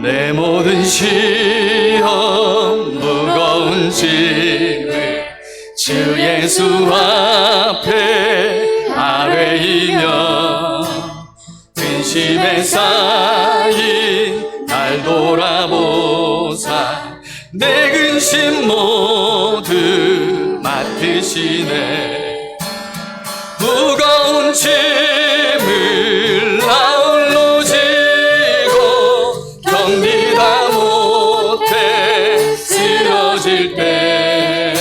내 모든 시험 무거운 짐을 주 예수 앞에 아뢰이며 근심에 쌓인 날 돌아보사 내 근심 모두 맡으시네. 무거운 짐을 나홀로 지고 견디다 못해 쓰러질 때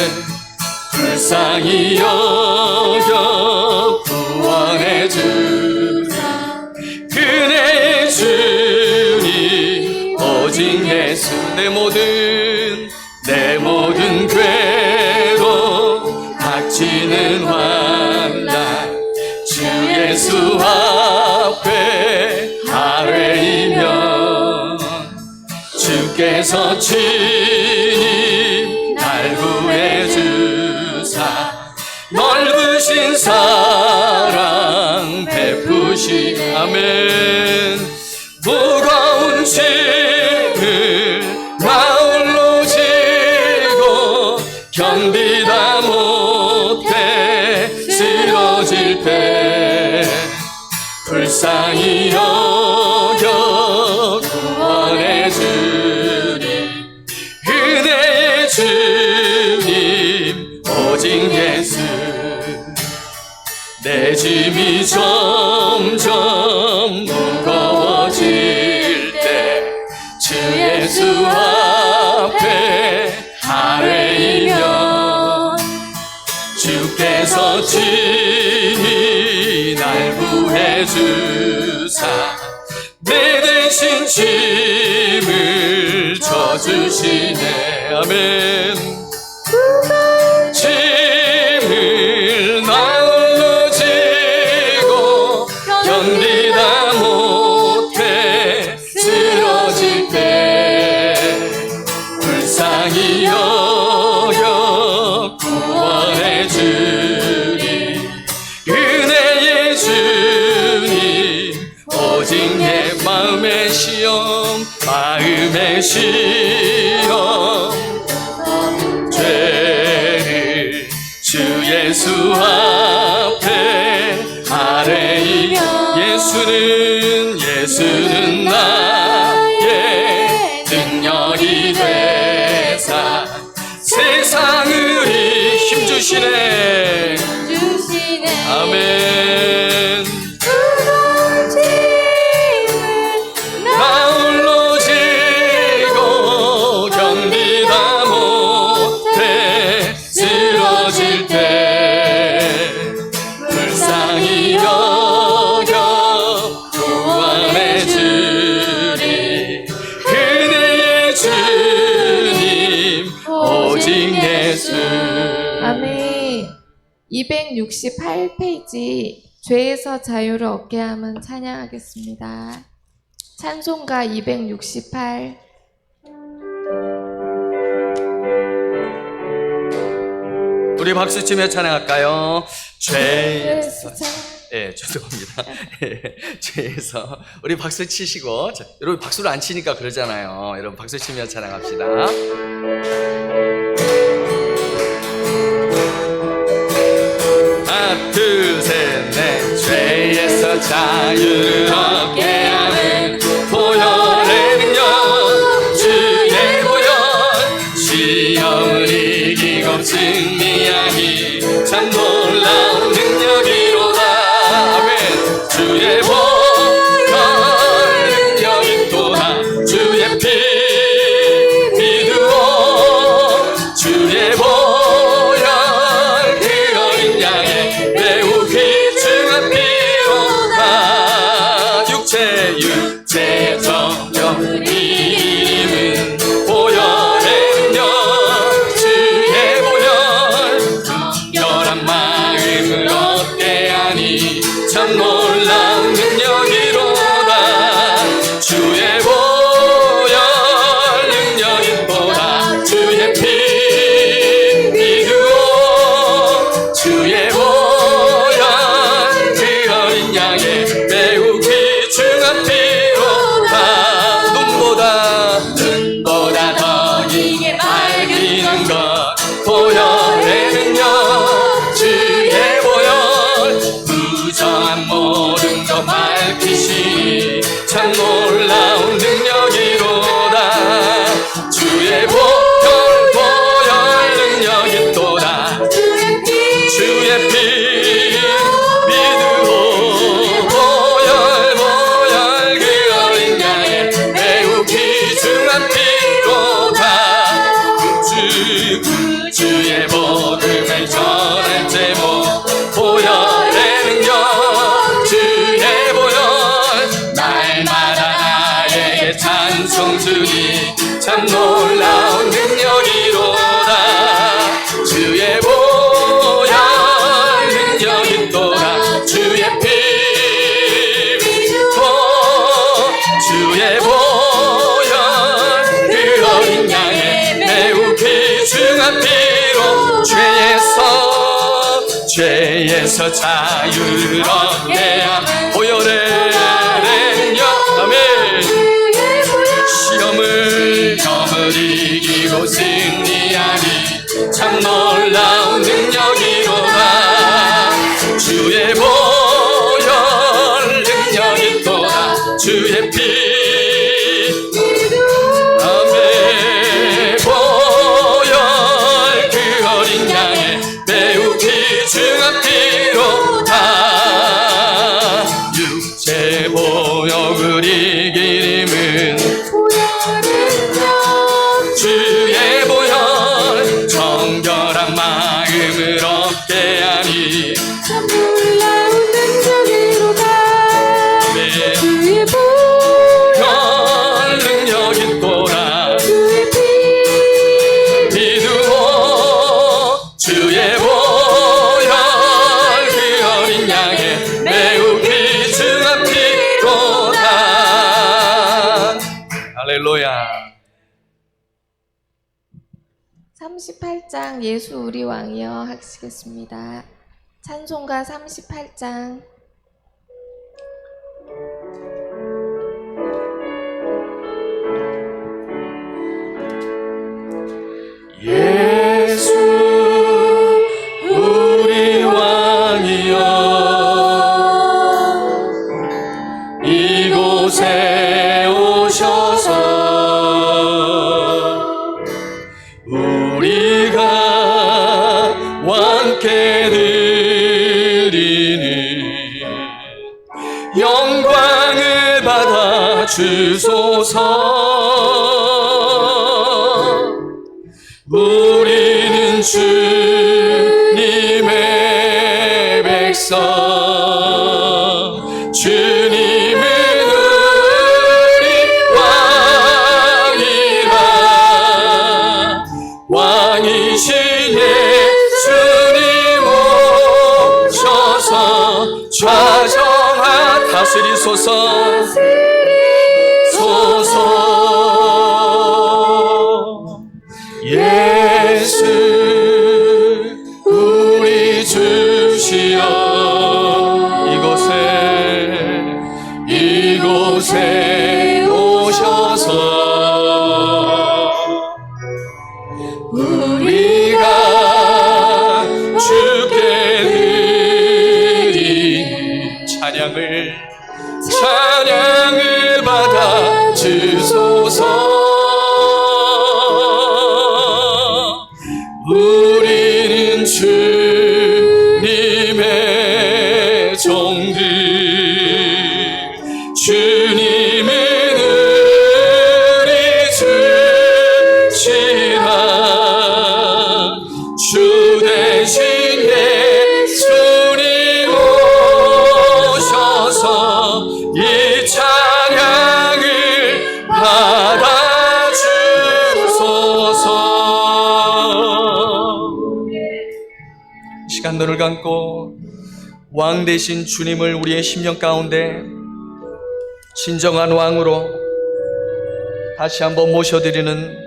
불쌍히 여겨 구원해 주사 그네의 주님 오직 예수. 내 모든 괴로움 닥치는 환난 주 예수 앞에 아뢰이면 주께서 친히 날 구해 주사 넓으신 사랑 베푸시. 아멘. 무거운 짐을 나홀로 지고 견디다 못해 쓰러질 때 불쌍히 여겨 구원해 주니 은혜의 주님 오직 예수. 내 짐이 점점 무거워질 때 주 예수 앞에 아뢰이면 주께서 친히 날 구해 주사 내 대신 짐을 져주시네. 아멘. 짐을 나홀로 지고 견디다 못해 쓰러질 때 불쌍히 여겨 구원해 주니 은혜의 주님 오직 내 마음의 시험 죄를 주 예수 앞에 아뢰이. 예수는 나의 능력이 되사 세상을 힘주시네. 아멘. 나홀로 지고 견디다 못해 쓰러질 때 불쌍히 여겨 구원해 주니 은혜의 주님 오직 예수. 아멘. 268페이지 죄에서 자유를 얻게 함은 찬양하겠습니다. 찬송가 268. 우리 박수치며 찬양할까요? 죄에서. 예, 죄송합니다. 죄에서. 우리 박수 치시고. 자, 여러분 박수를 안 치니까 그러잖아요. 여러분 박수 치며 찬양합시다. 하나 둘 셋 넷. 죄에서 자유를 얻게 하는 보혈의 능력 주의 보혈 시험을 이기고 승리하기 참 놀라운 능력이로다. 아멘. 주의 보혈 능력이 또한 주의 피 믿으오 주의 보혈 그 어린 양의 매우 귀중한 피로다. 육체 정령 이름은 보혈의 능력 주의 보혈 정결한 마음을 얻게 보혈의 능력 주의 보혈 부정한 모든 것 밝히시 참 놀라운 능력이로다 주의 보혈 능력이 또다 주의 피 믿으오 보혈 그 어린 양의 매우 귀중한 피로다 주의 복음을 전할 제목 보혈의 능력 주의 보혈 날마다 나에게 찬송 주니 참 놀라운 능력이로다 주의 보혈 능력이 또다 주의 피 주의 보혈 그 어린 양의 매우 귀중한 피로 죄에서 자유를 얻게 함 보혈의 능력 아멘 시험을 이기고 승리하니 참 놀라운 능력이로다 주의 보혈 능력이 또다 주의 피 아멘 보혈 그 어린 양의 매우 귀중한 피로다 육체 보욕을 이길 힘은 주의 보혈 정결한 마음을 얻게 하니 참 놀라운 능력이로다 주의 보혈 능력이 또다 주의 피 믿으오 주의 보혈 그 어린 양의 매우 귀중한 피로다 할렐루야 38장 예수 우리 왕이여 하시겠습니다. 찬송가 38장 예수 우리 왕이여 이곳에 오셔서 우리가 왕께 드리는 영광을 받아 주소서 우리는 주님의 백성 주님은 우리 왕이라 왕이신 예수님 오셔서 좌정하 다스리소서 예수 우리 주시여 이곳에 오셔서 우리가 주께 드리는 찬양을 받아 주소서 우리는 주님의 종들 주님은 우리 주시라 주 대신 예수님 오셔서 이 찬양을 받아주소서 시간 눈을 감고 왕 대신 주님을 우리의 심령 가운데 진정한 왕으로 다시 한번 모셔드리는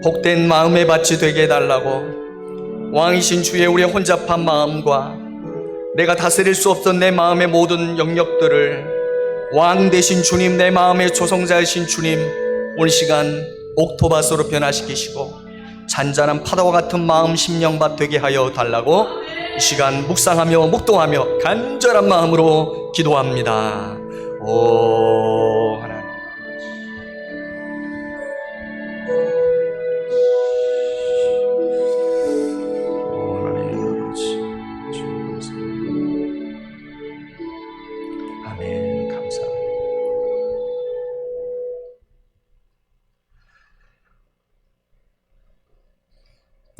복된 마음의 밭이 되게 해달라고 왕이신 주의 우리의 혼잡한 마음과 내가 다스릴 수 없던 내 마음의 모든 영역들을 왕 대신 주님 내 마음의 조성자이신 주님 오늘 시간 옥토밭으로 변화시키시고 잔잔한 파도와 같은 마음 심령밭 되게 하여 달라고 이 시간 묵상하며 묵동하며 간절한 마음으로 기도합니다. 오 하나님, 오 하나님 아버지, 아멘. 감사합니다.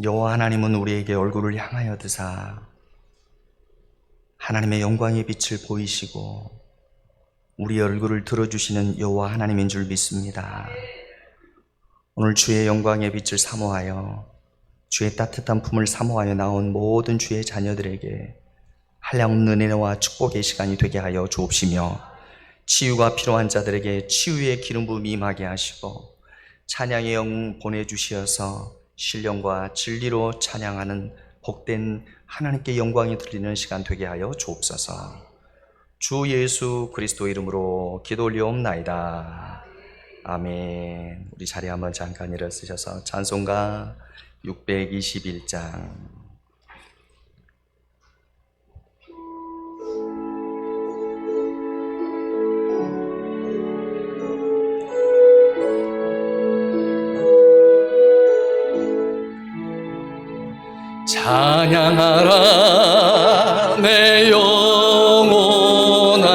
여호와 하나님은 우리에게 얼굴을 향하여 드사 하나님의 영광의 빛을 보이시고 우리 얼굴을 들어주시는 여호와 하나님인 줄 믿습니다. 오늘 주의 영광의 빛을 사모하여 주의 따뜻한 품을 사모하여 나온 모든 주의 자녀들에게 한량없는 은혜와 축복의 시간이 되게 하여 주옵시며 치유가 필요한 자들에게 치유의 기름 부음이 임하게 하시고 찬양의 영 보내주시어서 신령과 진리로 찬양하는 복된 하나님께 영광이 들리는 시간 되게 하여 주옵소서. 주 예수 그리스도 이름으로 기도 올리옵나이다. 아멘. 우리 자리에 한번 잠깐 일어서셔서 찬송가 621장 찬양하라 내 영혼아,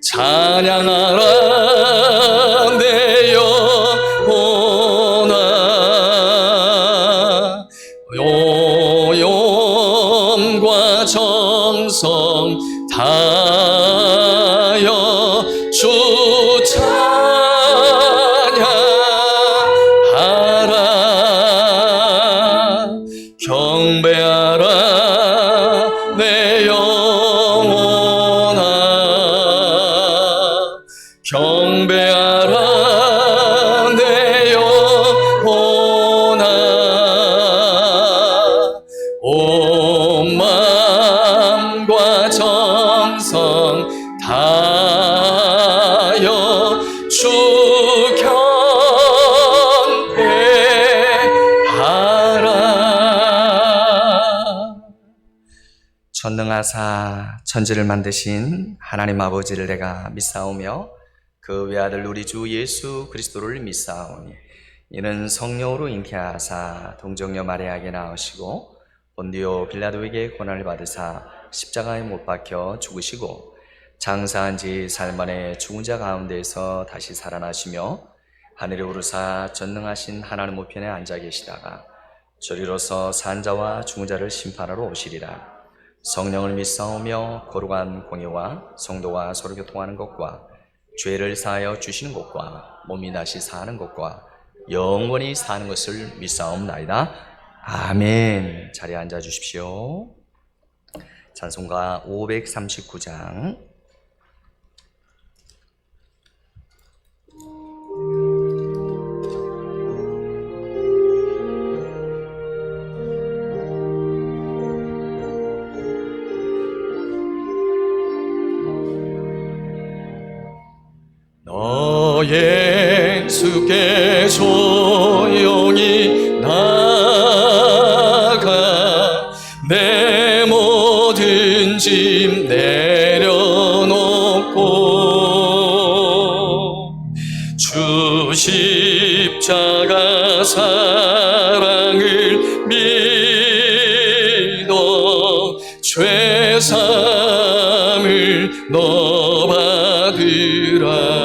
찬양하라 내 영혼아, 요염과 정성 다하여 주 경배하라 내 영혼아, 경배하라 내 영혼아, 온 마음과 정성 다하여 주 전능하사 천지를 만드신 하나님 아버지를 내가 믿사오며 그 외아들 우리 주 예수 그리스도를 믿사오니 이는 성령으로 잉태하사 동정녀 마리아에게 나으시고 본디오 빌라도에게 고난을 받으사 십자가에 못 박혀 죽으시고 장사한 지 살만에 죽은 자 가운데서 다시 살아나시며 하늘에 오르사 전능하신 하나님 우편에 앉아 계시다가 저리로서 산 자와 죽은 자를 심판하러 오시리라. 성령을 믿사오며 거룩한 공예와 성도와 서로 교통하는 것과 죄를 사하여 주시는 것과 몸이 다시 사는 것과 영원히 사는 것을 믿사옵나이다. 아멘. 자리에 앉아 주십시오. 찬송가 539장 예수께 조용히 나가 내 모든 짐 내려놓고 주 십자가 사랑을 믿어 죄사함을 너 받으라.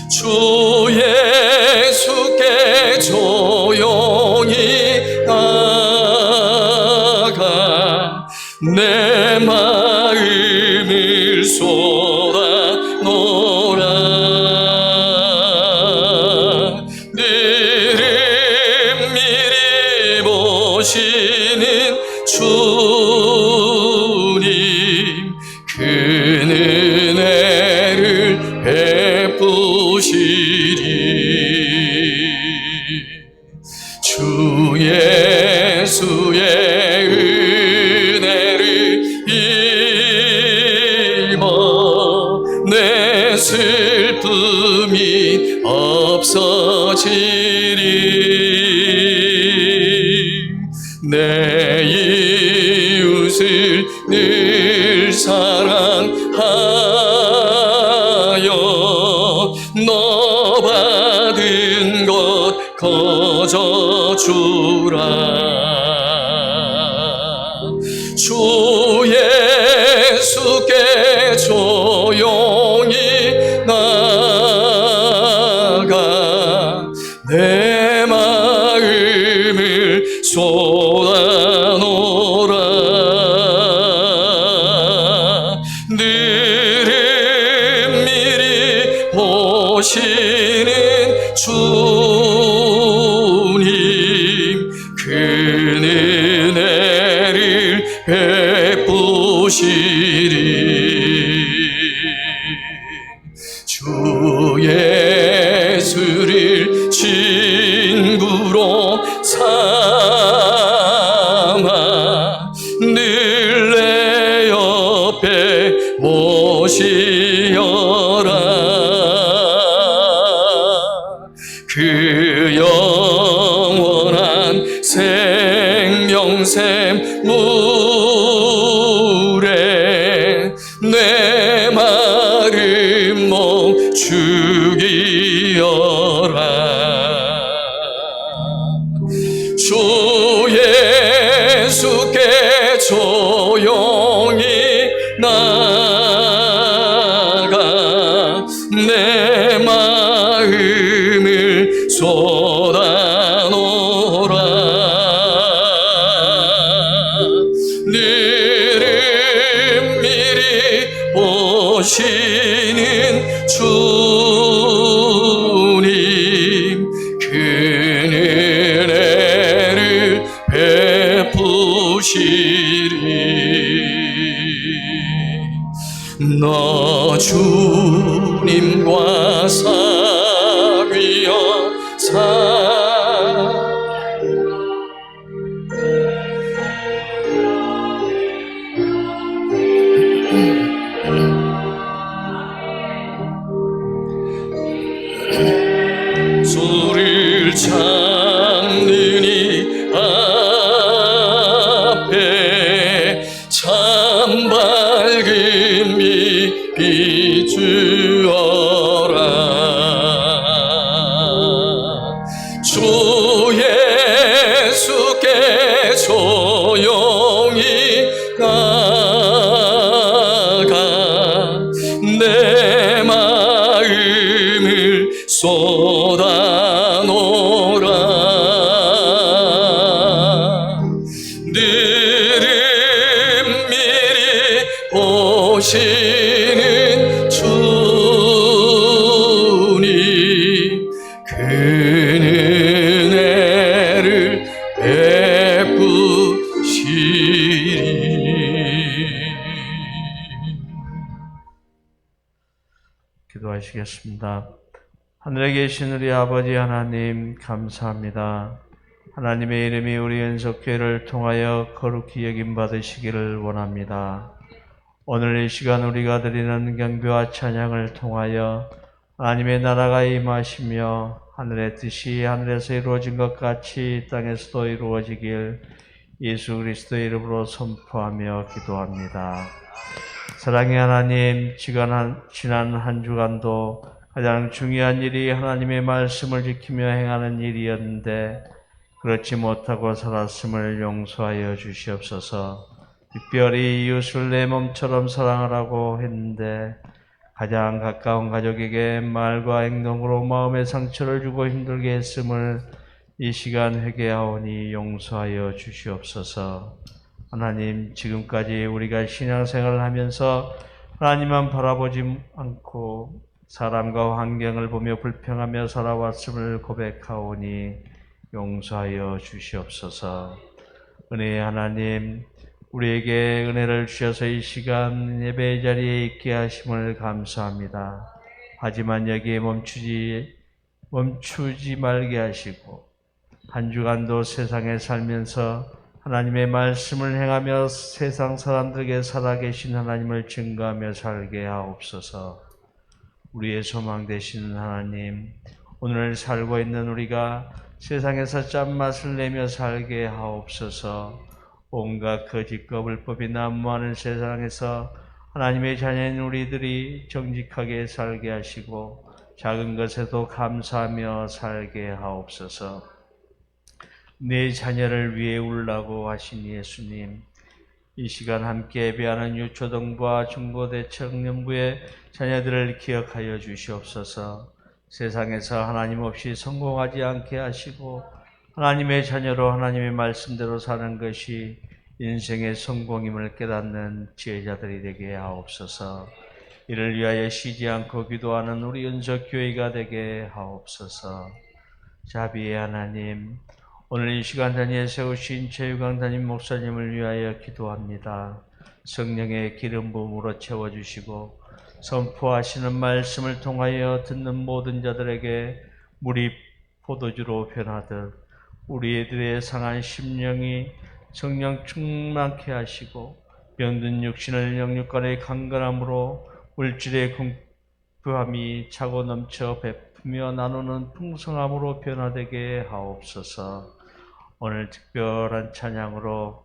주 예수께 조용히 나가 내 마음을 쏟아 놓으라. 늘 미리 보시는 주님 그 은혜를 베푸시리. 주 예수의 은혜를 입어 내 슬픔이 없어 내 이웃을 늘 사랑하여 너 받은 것 거저 주라. 주 예수께 조용히 나가 내 마음을 쏟아놓으라. 늘은 미리 보시는 주님 그 은혜를 베푸시리. 주 예수를 친구로 삼아 늘 내 옆에 모시어라. 그 영원한 생명샘 물에 내 마름 멈추기어라. 주 예수께 조용히 나가 내 마음을 쏟아놓으라. 늘은 미리 오시는 주님 그 은혜를 베푸시리. 너 주님과 사귀어 주를 찾는 이 앞에 참 밝은 빛 비추어라. 주 예수께 조용히 나가 내 마음을 쏟아놓으라. 늘은 미리 오시는 주님 그 은혜를 베푸시리. 기도하시겠습니다. 하늘에 계신 우리 아버지 하나님 감사합니다. 하나님의 이름이 우리 연속교회를 통하여 거룩히 여김 받으시기를 원합니다. 오늘 이 시간 우리가 드리는 경배와 찬양을 통하여 하나님의 나라가 임하시며 하늘의 뜻이 하늘에서 이루어진 것 같이 이 땅에서도 이루어지길 예수 그리스도의 이름으로 선포하며 기도합니다. 사랑의 하나님, 지난 한 주간도 가장 중요한 일이 하나님의 말씀을 지키며 행하는 일이었는데 그렇지 못하고 살았음을 용서하여 주시옵소서. 특별히 이웃을 내 몸처럼 사랑하라고 했는데 가장 가까운 가족에게 말과 행동으로 마음의 상처를 주고 힘들게 했음을 이 시간 회개하오니 용서하여 주시옵소서. 하나님, 지금까지 우리가 신앙생활을 하면서 하나님만 바라보지 않고 사람과 환경을 보며 불평하며 살아왔음을 고백하오니 용서하여 주시옵소서. 은혜의 하나님, 우리에게 은혜를 주셔서 이 시간 예배의 자리에 있게 하심을 감사합니다. 하지만 여기에 멈추지 말게 하시고 한 주간도 세상에 살면서 하나님의 말씀을 행하며 세상 사람들에게 살아계신 하나님을 증거하며 살게 하옵소서. 우리의 소망 되시는 하나님, 오늘 살고 있는 우리가 세상에서 짠맛을 내며 살게 하옵소서. 온갖 거짓과 불법이 난무하는 세상에서 하나님의 자녀인 우리들이 정직하게 살게 하시고 작은 것에도 감사하며 살게 하옵소서. 내 자녀를 위해 울라고 하신 예수님, 이 시간 함께 예배하는 유초등부와 중고대청년부의 자녀들을 기억하여 주시옵소서. 세상에서 하나님 없이 성공하지 않게 하시고 하나님의 자녀로 하나님의 말씀대로 사는 것이 인생의 성공임을 깨닫는 지혜자들이 되게 하옵소서. 이를 위하여 쉬지 않고 기도하는 우리 연석교회가 되게 하옵소서. 자비의 하나님, 오늘 이 시간 자리에 세우신 최유강 담임 목사님을 위하여 기도합니다. 성령의 기름 부음으로 채워주시고 선포하시는 말씀을 통하여 듣는 모든 자들에게 물이 포도주로 변하듯 우리 애들의 상한 심령이 성령 충만케 하시고 병든 육신을 영육간의 강건함으로 물질의 궁부함이 차고 넘쳐 베푸며 나누는 풍성함으로 변화되게 하옵소서. 오늘 특별한 찬양으로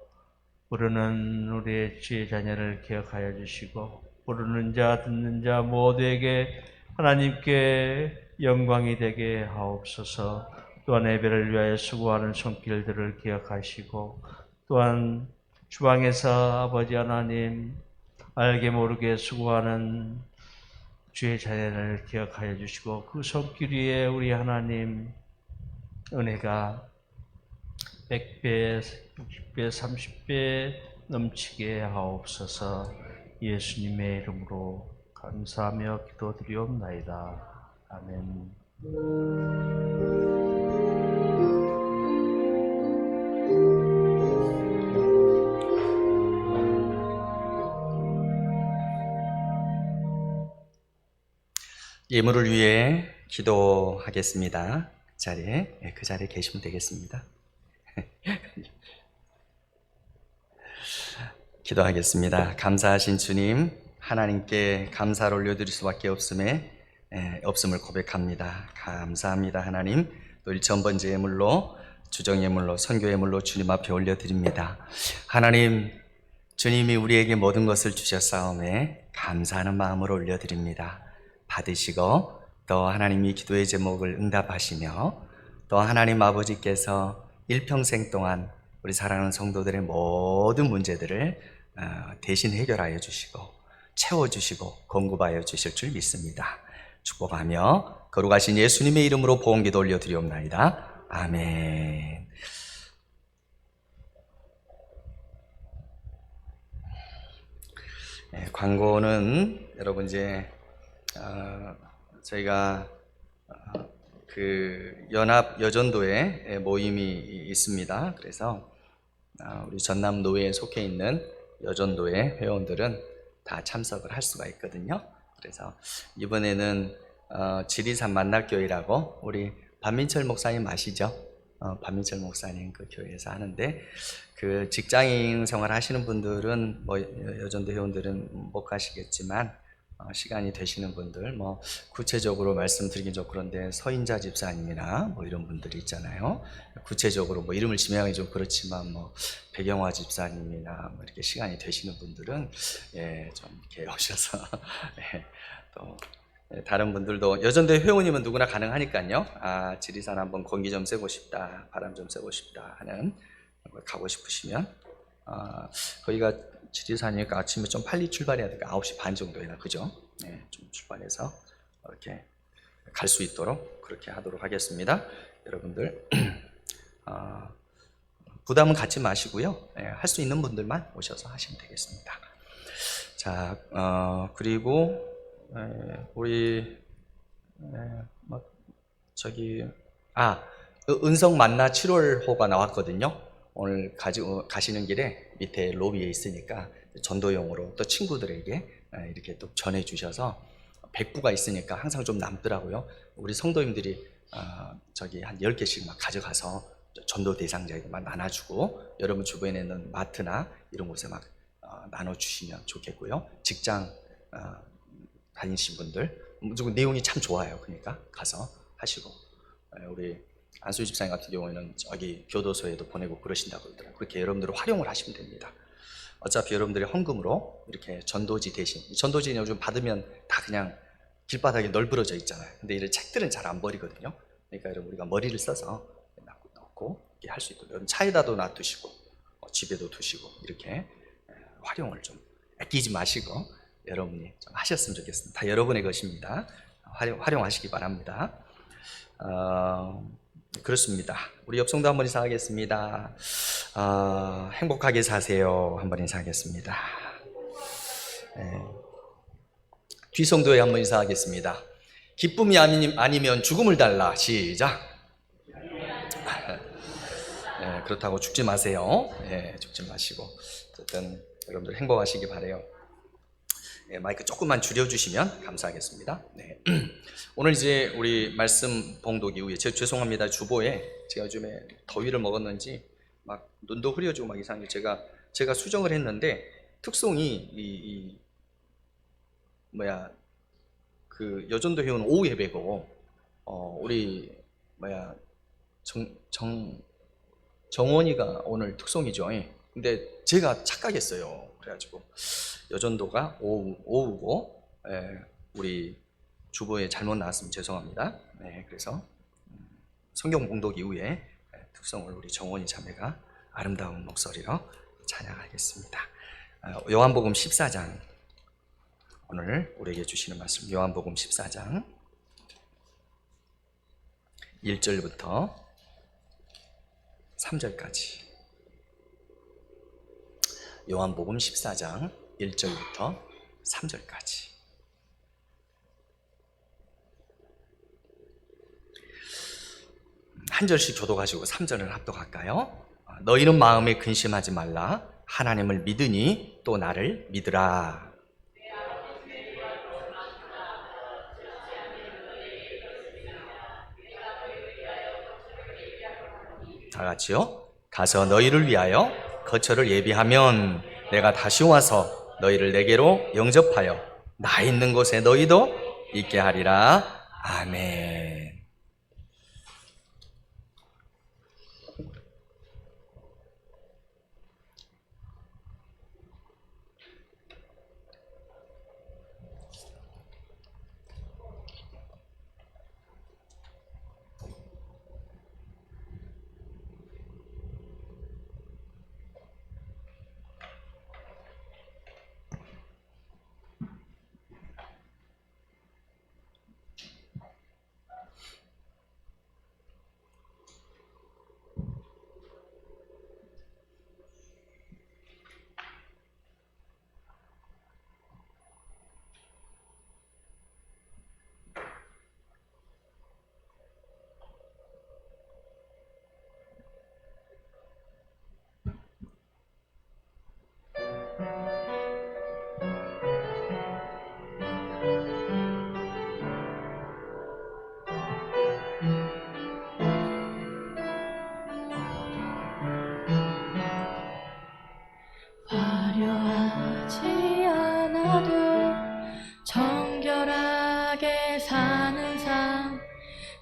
부르는 우리의 지혜 자녀를 기억하여 주시고 부르는 자 듣는 자 모두에게 하나님께 영광이 되게 하옵소서. 또한 예배를 위하여 수고하는 손길들을 기억하시고 또한 주방에서 아버지 하나님 알게 모르게 수고하는 주의 자녀를 기억하여 주시고 그 손길 위에 우리 하나님 은혜가 100배, 60배, 30배 넘치게 하옵소서. 예수님의 이름으로 감사하며 기도드리옵나이다. 아멘. 예물을 위해 기도하겠습니다. 그 자리에 계시면 되겠습니다. 기도하겠습니다. 감사하신 주님, 하나님께 감사를 올려드릴 수밖에 없음을 고백합니다. 감사합니다. 하나님, 또 1000번째 예물로, 주정 예물로, 선교 예물로 주님 앞에 올려드립니다. 하나님, 주님이 우리에게 모든 것을 주셨사오매 감사하는 마음으로 올려드립니다. 받으시고 또 하나님이 기도의 제목을 응답하시며 또 하나님 아버지께서 일평생 동안 우리 사랑하는 성도들의 모든 문제들을 대신 해결하여 주시고 채워주시고 공급하여 주실 줄 믿습니다. 축복하며 거룩하신 예수님의 이름으로 보험기도 올려드리옵나이다. 아멘. 광고는 여러분 이제 저희가 그 연합 여전도에 모임이 있습니다. 그래서 우리 전남 노회에 속해 있는 여전도의 회원들은 다 참석을 할 수가 있거든요. 그래서 이번에는 지리산 만납교회라고 우리 반민철 목사님 아시죠? 반민철 목사님 그 교회에서 하는데 그 직장인 생활 하시는 분들은 뭐 여전도 회원들은 못 가시겠지만 시간이 되시는 분들 뭐 구체적으로 말씀드리긴 좀 그런데 서인자 집사님이나 뭐 이런 분들이 있잖아요. 구체적으로 뭐 이름을 지명하기 좀 그렇지만 뭐 백영화 집사님이나 뭐 이렇게 시간이 되시는 분들은 좀 이렇게 오셔서 또 다른 분들도 여전대 회원이면 누구나 가능하니까요. 지리산 한번 공기 좀 쐬고 싶다, 바람 좀 쐬고 싶다 하는 가고 싶으시면 거기가 지리산이니까 아침에 좀 빨리 출발해야 되니까 9시 반 정도에나 그죠? 좀 출발해서 이렇게 갈 수 있도록 그렇게 하도록 하겠습니다. 여러분들 부담은 갖지 마시고요. 할 수 있는 분들만 오셔서 하시면 되겠습니다. 자, 그리고 우리 은성 만나 7월호가 나왔거든요. 오늘 가시는 길에 밑에 로비에 있으니까 전도용으로 또 친구들에게 이렇게 또 전해 주셔서 100부가 있으니까 항상 좀 남더라고요. 우리 성도님들이 한 10개씩 막 가져가서 전도 대상자에게 막 나눠주고 여러분 주변에 있는 마트나 이런 곳에 막 나눠주시면 좋겠고요. 직장 다니신 분들 무조건 내용이 참 좋아요. 그러니까 가서 하시고 우리 안수 집사님 같은 경우에는 저기 교도소에도 보내고 그러신다고 그러더라고요. 그렇게 여러분들은 활용을 하시면 됩니다. 어차피 여러분들이 헌금으로 이렇게 전도지 대신, 전도지는 요즘 받으면 다 그냥 길바닥에 널브러져 있잖아요. 근데 이런 책들은 잘 안 버리거든요. 그러니까 여러분 우리가 머리를 써서 넣고 이렇게 할 수 있도록 여러분 차에다도 놔두시고 집에도 두시고 이렇게 활용을 좀 아끼지 마시고 여러분이 좀 하셨으면 좋겠습니다. 다 여러분의 것입니다. 활용하시기 바랍니다. 그렇습니다. 우리 옆성도 한번 인사하겠습니다. 행복하게 사세요. 한번 인사하겠습니다. 네. 뒤성도에 한번 인사하겠습니다. 기쁨이 아니면 죽음을 달라. 시작. 네, 그렇다고 죽지 마세요. 네, 죽지 마시고 어쨌든 여러분들 행복하시기 바래요. 네, 마이크 조금만 줄여주시면 감사하겠습니다. 네. 오늘 이제 우리 말씀 봉독 이후에 죄송합니다. 주보에 제가 요즘에 더위를 먹었는지 막 눈도 흐려지고 막 이상하게 제가 수정을 했는데 특송이 그 여전도 회원 오후 예배고 우리 정원이가 오늘 특송이죠. 근데 제가 착각했어요. 그래가지고 여전도가 오후고 우리 주보에 잘못 나왔으면 죄송합니다. 네, 그래서 성경 봉독 이후에 특성을 우리 정원이 자매가 아름다운 목소리로 찬양하겠습니다. 요한복음 14장 오늘 우리에게 주시는 말씀 요한복음 14장 1절부터 3절까지 요한복음 14장 1절부터 3절까지 한 절씩 교독하시고 3절을 합독할까요? 너희는 마음에 근심하지 말라. 하나님을 믿으니 또 나를 믿으라. 다 같이요. 가서 너희를 위하여 거처를 예비하면 내가 다시 와서 너희를 내게로 영접하여 나 있는 곳에 너희도 있게 하리라. 아멘. 화려하지 않아도 정결하게 사는 삶,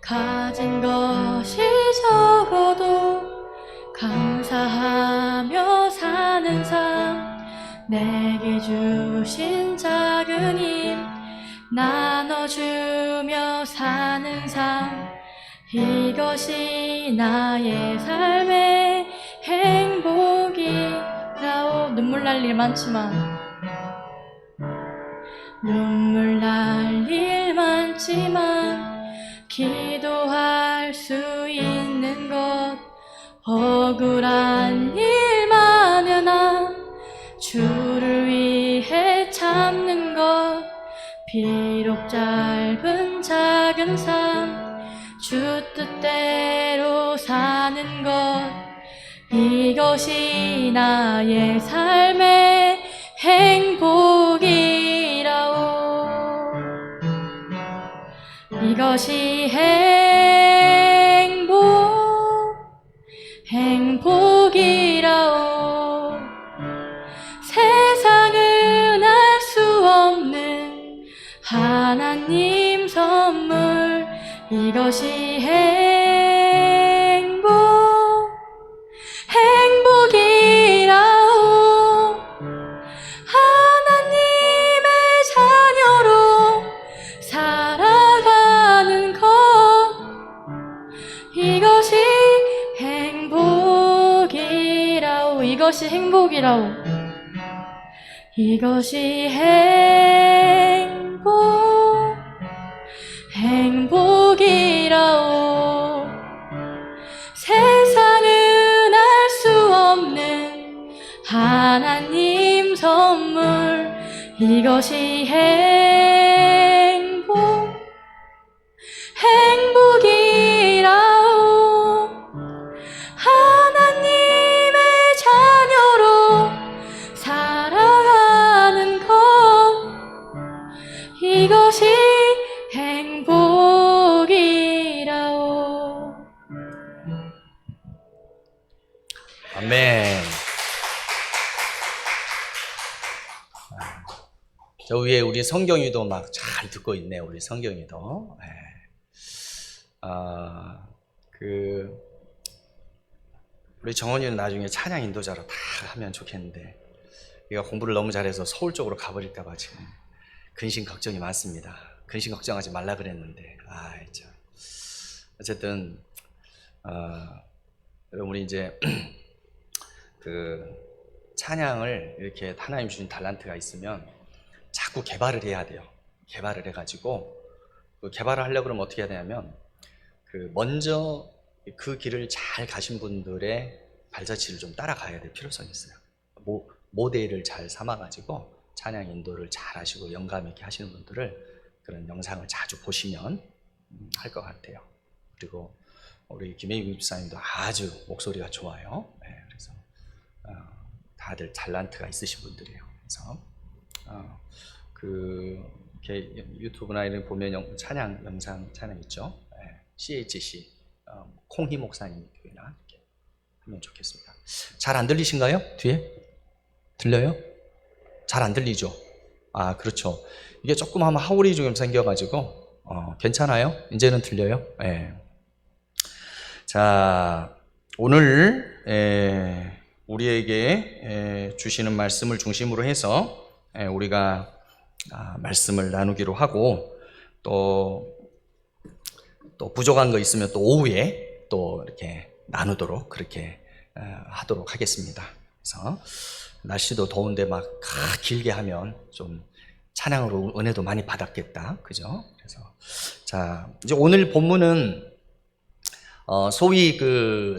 가진 것이 적어도 감사하며 사는 삶, 내게 주신 작은 힘 나눠주며 사는 삶, 이것이 나의 삶의 행복이라오. 눈물 날 일 많지만 기도할 수 있는 것, 억울한 일 많으나 주를 위해 참는 것, 비록 짧은 작은 삶 주 뜻대로 사는 것, 이것이 나의 삶의 행복이라오. 이것이 행복이라오. 세상은 알 수 없는 하나님 선물, 이것이 이것이 행복이라오. 이것이 행복이라오. 세상은 알 수 없는 하나님 선물. 이것이 행복이라오. 하나님의 자녀로 살아가는 것. 이것이 행복이라오. 아멘. 저 위에 우리 성경이도 막 잘 듣고 있네요. 우리 성경이도. 네. 우리 정원이는 나중에 찬양 인도자로 다 하면 좋겠는데, 얘가 공부를 너무 잘해서 서울 쪽으로 가버릴까봐 지금 근심 걱정이 많습니다. 근심 걱정하지 말라 그랬는데, 참. 어쨌든, 여러분, 우리 이제, 찬양을 이렇게 하나님 주신 달란트가 있으면 자꾸 개발을 해야 돼요. 개발을 해가지고, 개발을 하려고 그러면 어떻게 해야 되냐면, 먼저 그 길을 잘 가신 분들의 발자취를 좀 따라가야 될 필요성이 있어요. 모델을 잘 삼아가지고 찬양 인도를 잘 하시고 영감 있게 하시는 분들을 그런 영상을 자주 보시면 할 것 같아요. 그리고 우리 김혜희 집사님도 아주 목소리가 좋아요. 네, 그래서 다들 달란트가 있으신 분들이에요. 그래서 이렇게 유튜브나 이런 보면 찬양 영상 찬양 있죠. 네, CHC 콩희 목사님 교회나 이렇게 하면 좋겠습니다. 잘 안 들리신가요? 뒤에? 들려요? 잘 안 들리죠? 그렇죠. 이게 조금 하면 하울이 좀 생겨가지고 괜찮아요? 이제는 들려요? 네. 자, 오늘 우리에게 주시는 말씀을 중심으로 해서 우리가 말씀을 나누기로 하고, 또 부족한 거 있으면 또 오후에 또 이렇게 나누도록 그렇게 하도록 하겠습니다. 그래서 날씨도 더운데 막 길게 하면 좀 찬양으로 은혜도 많이 받았겠다, 그죠? 그래서 자, 이제 오늘 본문은 소위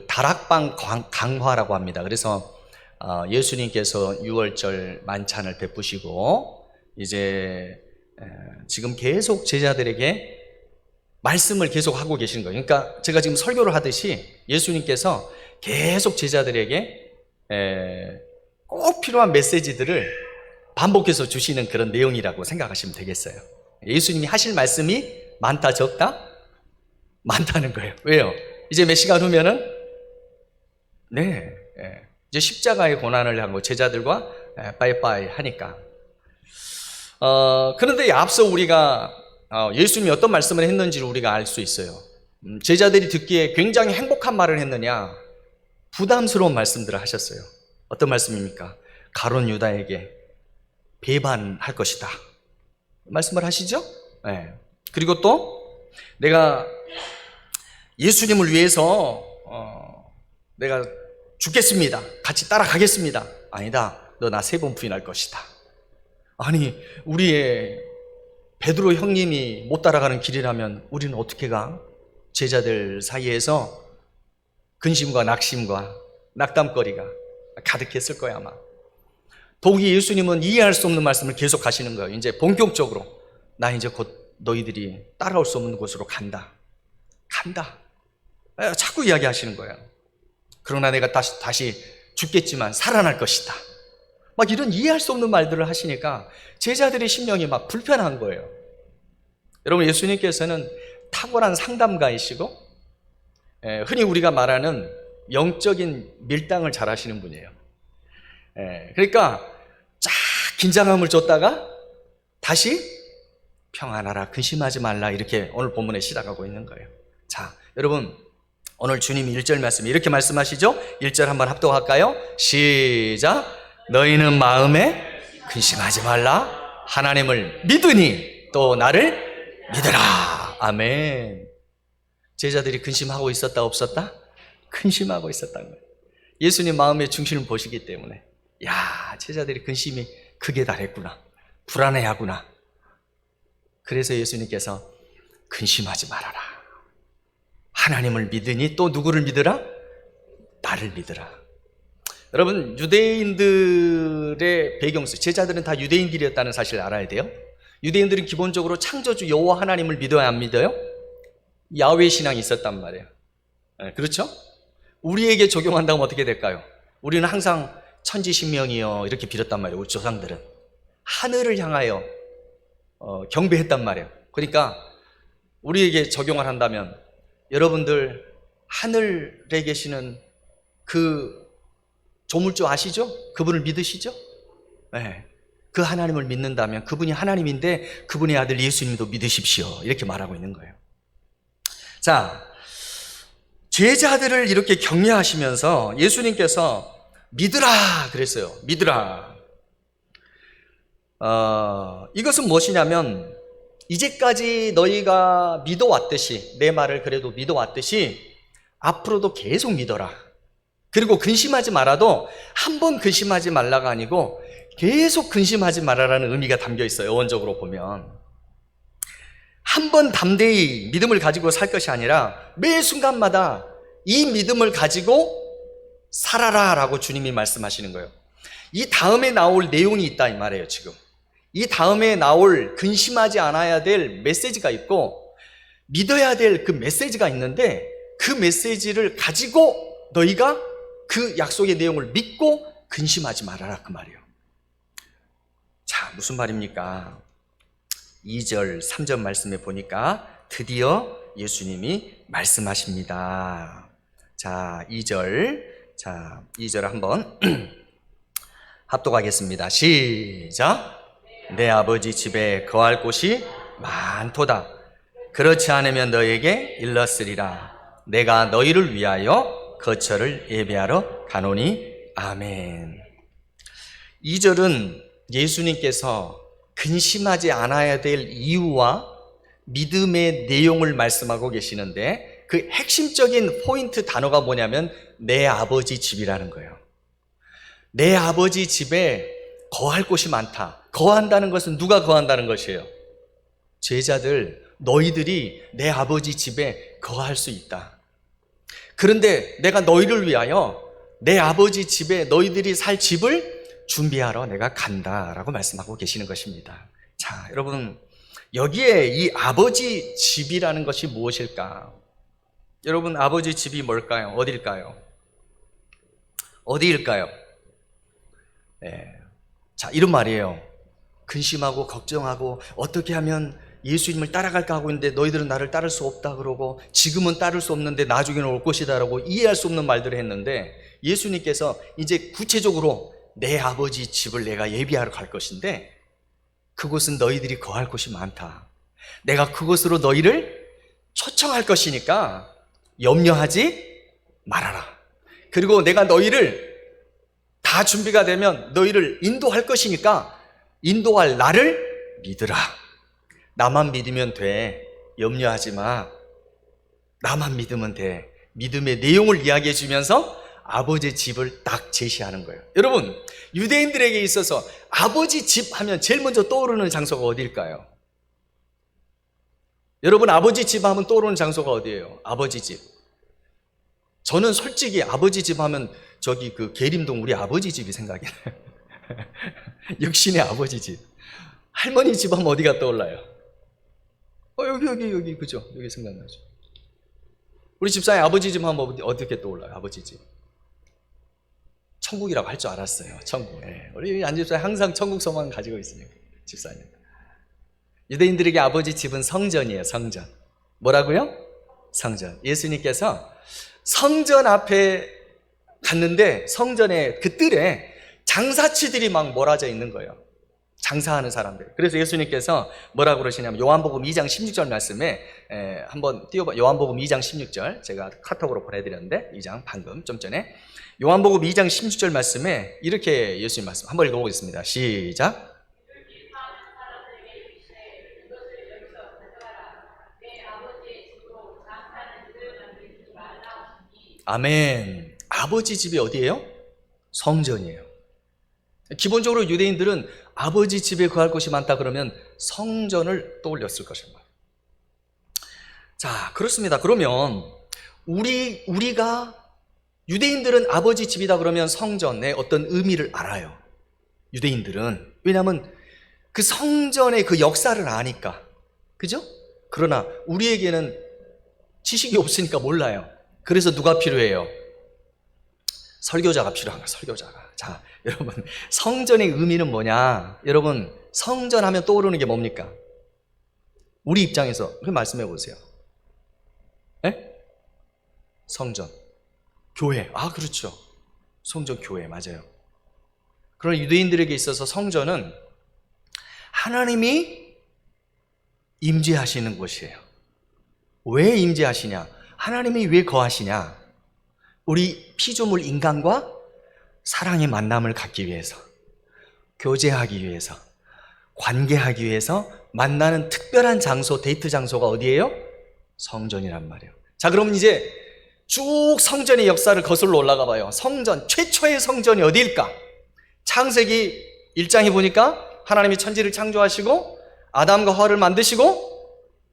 다락방 강화라고 합니다. 그래서 예수님께서 유월절 만찬을 베푸시고 이제 지금 계속 제자들에게 말씀을 계속 하고 계시는 거예요. 그러니까 제가 지금 설교를 하듯이 예수님께서 계속 제자들에게 꼭 필요한 메시지들을 반복해서 주시는 그런 내용이라고 생각하시면 되겠어요. 예수님이 하실 말씀이 많다 적다? 많다는 거예요. 왜요? 이제 몇 시간 후면은 이제 십자가의 고난을 하고 제자들과 빠이빠이 하니까. 그런데 앞서 우리가 예수님이 어떤 말씀을 했는지를 우리가 알 수 있어요. 제자들이 듣기에 굉장히 행복한 말을 했느냐, 부담스러운 말씀들을 하셨어요. 어떤 말씀입니까? 가룟 유다에게 배반할 것이다 말씀을 하시죠. 네. 그리고 또 내가 예수님을 위해서 내가 죽겠습니다, 같이 따라가겠습니다. 아니다, 너 나 3번 부인할 것이다. 아니, 우리의 베드로 형님이 못 따라가는 길이라면 우리는 어떻게 가? 제자들 사이에서 근심과 낙심과 낙담거리가 가득했을 거야 아마. 더욱이 예수님은 이해할 수 없는 말씀을 계속 하시는 거예요. 이제 본격적으로 나 이제 곧 너희들이 따라올 수 없는 곳으로 간다. 자꾸 이야기하시는 거예요. 그러나 내가 다시 죽겠지만 살아날 것이다. 막 이런 이해할 수 없는 말들을 하시니까 제자들의 심령이 막 불편한 거예요. 여러분, 예수님께서는 탁월한 상담가이시고 흔히 우리가 말하는 영적인 밀당을 잘 하시는 분이에요. 그러니까 쫙 긴장감을 줬다가 다시 평안하라, 근심하지 말라, 이렇게 오늘 본문에 시작하고 있는 거예요. 자, 여러분, 오늘 주님이 1절 말씀에 이렇게 말씀하시죠? 1절 한번 합독할까요? 시작. 너희는 마음에 근심하지 말라. 하나님을 믿으니 또 나를 믿으라. 아멘. 제자들이 근심하고 있었다 없었다? 근심하고 있었다는 거예요. 예수님 마음의 중심을 보시기 때문에 야, 제자들이 근심이 극에 달했구나. 불안해하구나. 그래서 예수님께서 근심하지 말아라. 하나님을 믿으니 또 누구를 믿으라? 나를 믿으라. 여러분, 유대인들의 배경수, 제자들은 다 유대인들이었다는 사실을 알아야 돼요. 유대인들은 기본적으로 창조주 여호와 하나님을 믿어야 안 믿어요? 야훼 신앙이 있었단 말이에요. 그렇죠? 우리에게 적용한다면 어떻게 될까요? 우리는 항상 천지신명이여 이렇게 빌었단 말이에요. 우리 조상들은 하늘을 향하여 경배했단 말이에요. 그러니까 우리에게 적용을 한다면 여러분들 하늘에 계시는 그 조물주 아시죠? 그분을 믿으시죠? 네. 그 하나님을 믿는다면 그분이 하나님인데 그분의 아들 예수님도 믿으십시오. 이렇게 말하고 있는 거예요. 자, 제자들을 이렇게 격려하시면서 예수님께서 믿으라 그랬어요. 믿으라. 이것은 무엇이냐면 이제까지 너희가 믿어왔듯이, 내 말을 그래도 믿어왔듯이 앞으로도 계속 믿어라. 그리고 근심하지 말아도 한 번 근심하지 말라가 아니고 계속 근심하지 말아라는 의미가 담겨 있어요. 원적으로 보면 한 번 담대히 믿음을 가지고 살 것이 아니라 매 순간마다 이 믿음을 가지고 살아라 라고 주님이 말씀하시는 거예요. 이 다음에 나올 내용이 있다 이 말이에요. 지금 이 다음에 나올 근심하지 않아야 될 메시지가 있고 믿어야 될 그 메시지가 있는데 그 메시지를 가지고 너희가 그 약속의 내용을 믿고 근심하지 말아라 그 말이에요. 자, 무슨 말입니까? 2절, 3절 말씀에 보니까 드디어 예수님이 말씀하십니다. 자, 2절. 자, 2절 한번 합독하겠습니다. 시작. 내 아버지 집에 거할 곳이 많도다. 그렇지 않으면 너에게 일렀으리라. 내가 너희를 위하여 거처를 예배하러 가노니. 아멘. 2절은 예수님께서 근심하지 않아야 될 이유와 믿음의 내용을 말씀하고 계시는데 그 핵심적인 포인트 단어가 뭐냐면 내 아버지 집이라는 거예요. 내 아버지 집에 거할 곳이 많다. 거한다는 것은 누가 거한다는 것이에요? 제자들, 너희들이 내 아버지 집에 거할 수 있다. 그런데 내가 너희를 위하여 내 아버지 집에 너희들이 살 집을 준비하러 내가 간다라고 말씀하고 계시는 것입니다. 자, 여러분, 여기에 이 아버지 집이라는 것이 무엇일까? 여러분, 아버지 집이 뭘까요? 어딜까요? 어디일까요? 네. 자, 이런 말이에요. 근심하고 걱정하고 어떻게 하면 예수님을 따라갈까 하고 있는데 너희들은 나를 따를 수 없다 그러고 지금은 따를 수 없는데 나중에는 올 것이다 라고 이해할 수 없는 말들을 했는데 예수님께서 이제 구체적으로 내 아버지 집을 내가 예비하러 갈 것인데 그곳은 너희들이 거할 곳이 많다. 내가 그곳으로 너희를 초청할 것이니까 염려하지 말아라. 그리고 내가 너희를 다 준비가 되면 너희를 인도할 것이니까 인도할 나를 믿으라. 나만 믿으면 돼. 염려하지 마. 나만 믿으면 돼. 믿음의 내용을 이야기해 주면서 아버지 집을 딱 제시하는 거예요. 여러분, 유대인들에게 있어서 아버지 집 하면 제일 먼저 떠오르는 장소가 어디일까요? 여러분, 아버지 집 하면 떠오르는 장소가 어디예요? 아버지 집. 저는 솔직히 아버지 집 하면 저기 그 계림동 우리 아버지 집이 생각이 나요. 육신의 아버지 집. 할머니 집 하면 어디가 떠올라요? 여기 그죠? 여기 생각나죠. 우리 집사님 아버지 집 하면 어떻게 떠올라요? 아버지 집. 천국이라고 할 줄 알았어요. 천국. 네. 우리 안 집사님 항상 천국 소망 가지고 있으니까 집사님. 유대인들에게 아버지 집은 성전이에요. 성전. 뭐라고요? 성전. 예수님께서 성전 앞에 갔는데 성전의 그 뜰에 장사치들이 막 몰아져 있는 거예요. 장사하는 사람들. 그래서 예수님께서 뭐라고 그러시냐면 요한복음 2장 16절 말씀에 한번 띄워봐. 요한복음 2장 16절 제가 카톡으로 보내드렸는데 2장 방금 좀 전에 요한복음 2장 16절 말씀에 이렇게 예수님 말씀 한번 읽어보겠습니다. 시작. 아멘. 아버지 집이 어디예요? 성전이에요. 기본적으로 유대인들은 아버지 집에 거할 곳이 많다 그러면 성전을 떠올렸을 것입니다. 자, 그렇습니다. 그러면 우리가 유대인들은 아버지 집이다 그러면 성전의 어떤 의미를 알아요. 유대인들은. 왜냐하면 그 성전의 그 역사를 아니까. 그죠? 그러나 우리에게는 지식이 없으니까 몰라요. 그래서 누가 필요해요? 설교자가 필요한 거야, 설교자가. 자, 여러분, 성전의 의미는 뭐냐? 여러분, 성전 하면 떠오르는 게 뭡니까? 우리 입장에서 말씀해 보세요. 에? 성전, 교회. 아, 그렇죠. 성전, 교회, 맞아요. 그러나 유대인들에게 있어서 성전은 하나님이 임재하시는 곳이에요. 왜 임재하시냐? 하나님이 왜 거하시냐? 우리 피조물 인간과 사랑의 만남을 갖기 위해서, 교제하기 위해서, 관계하기 위해서 만나는 특별한 장소, 데이트 장소가 어디예요? 성전이란 말이에요. 자, 그럼 이제 쭉 성전의 역사를 거슬러 올라가 봐요. 성전, 최초의 성전이 어디일까? 창세기 1장에 보니까 하나님이 천지를 창조하시고 아담과 하와를 만드시고,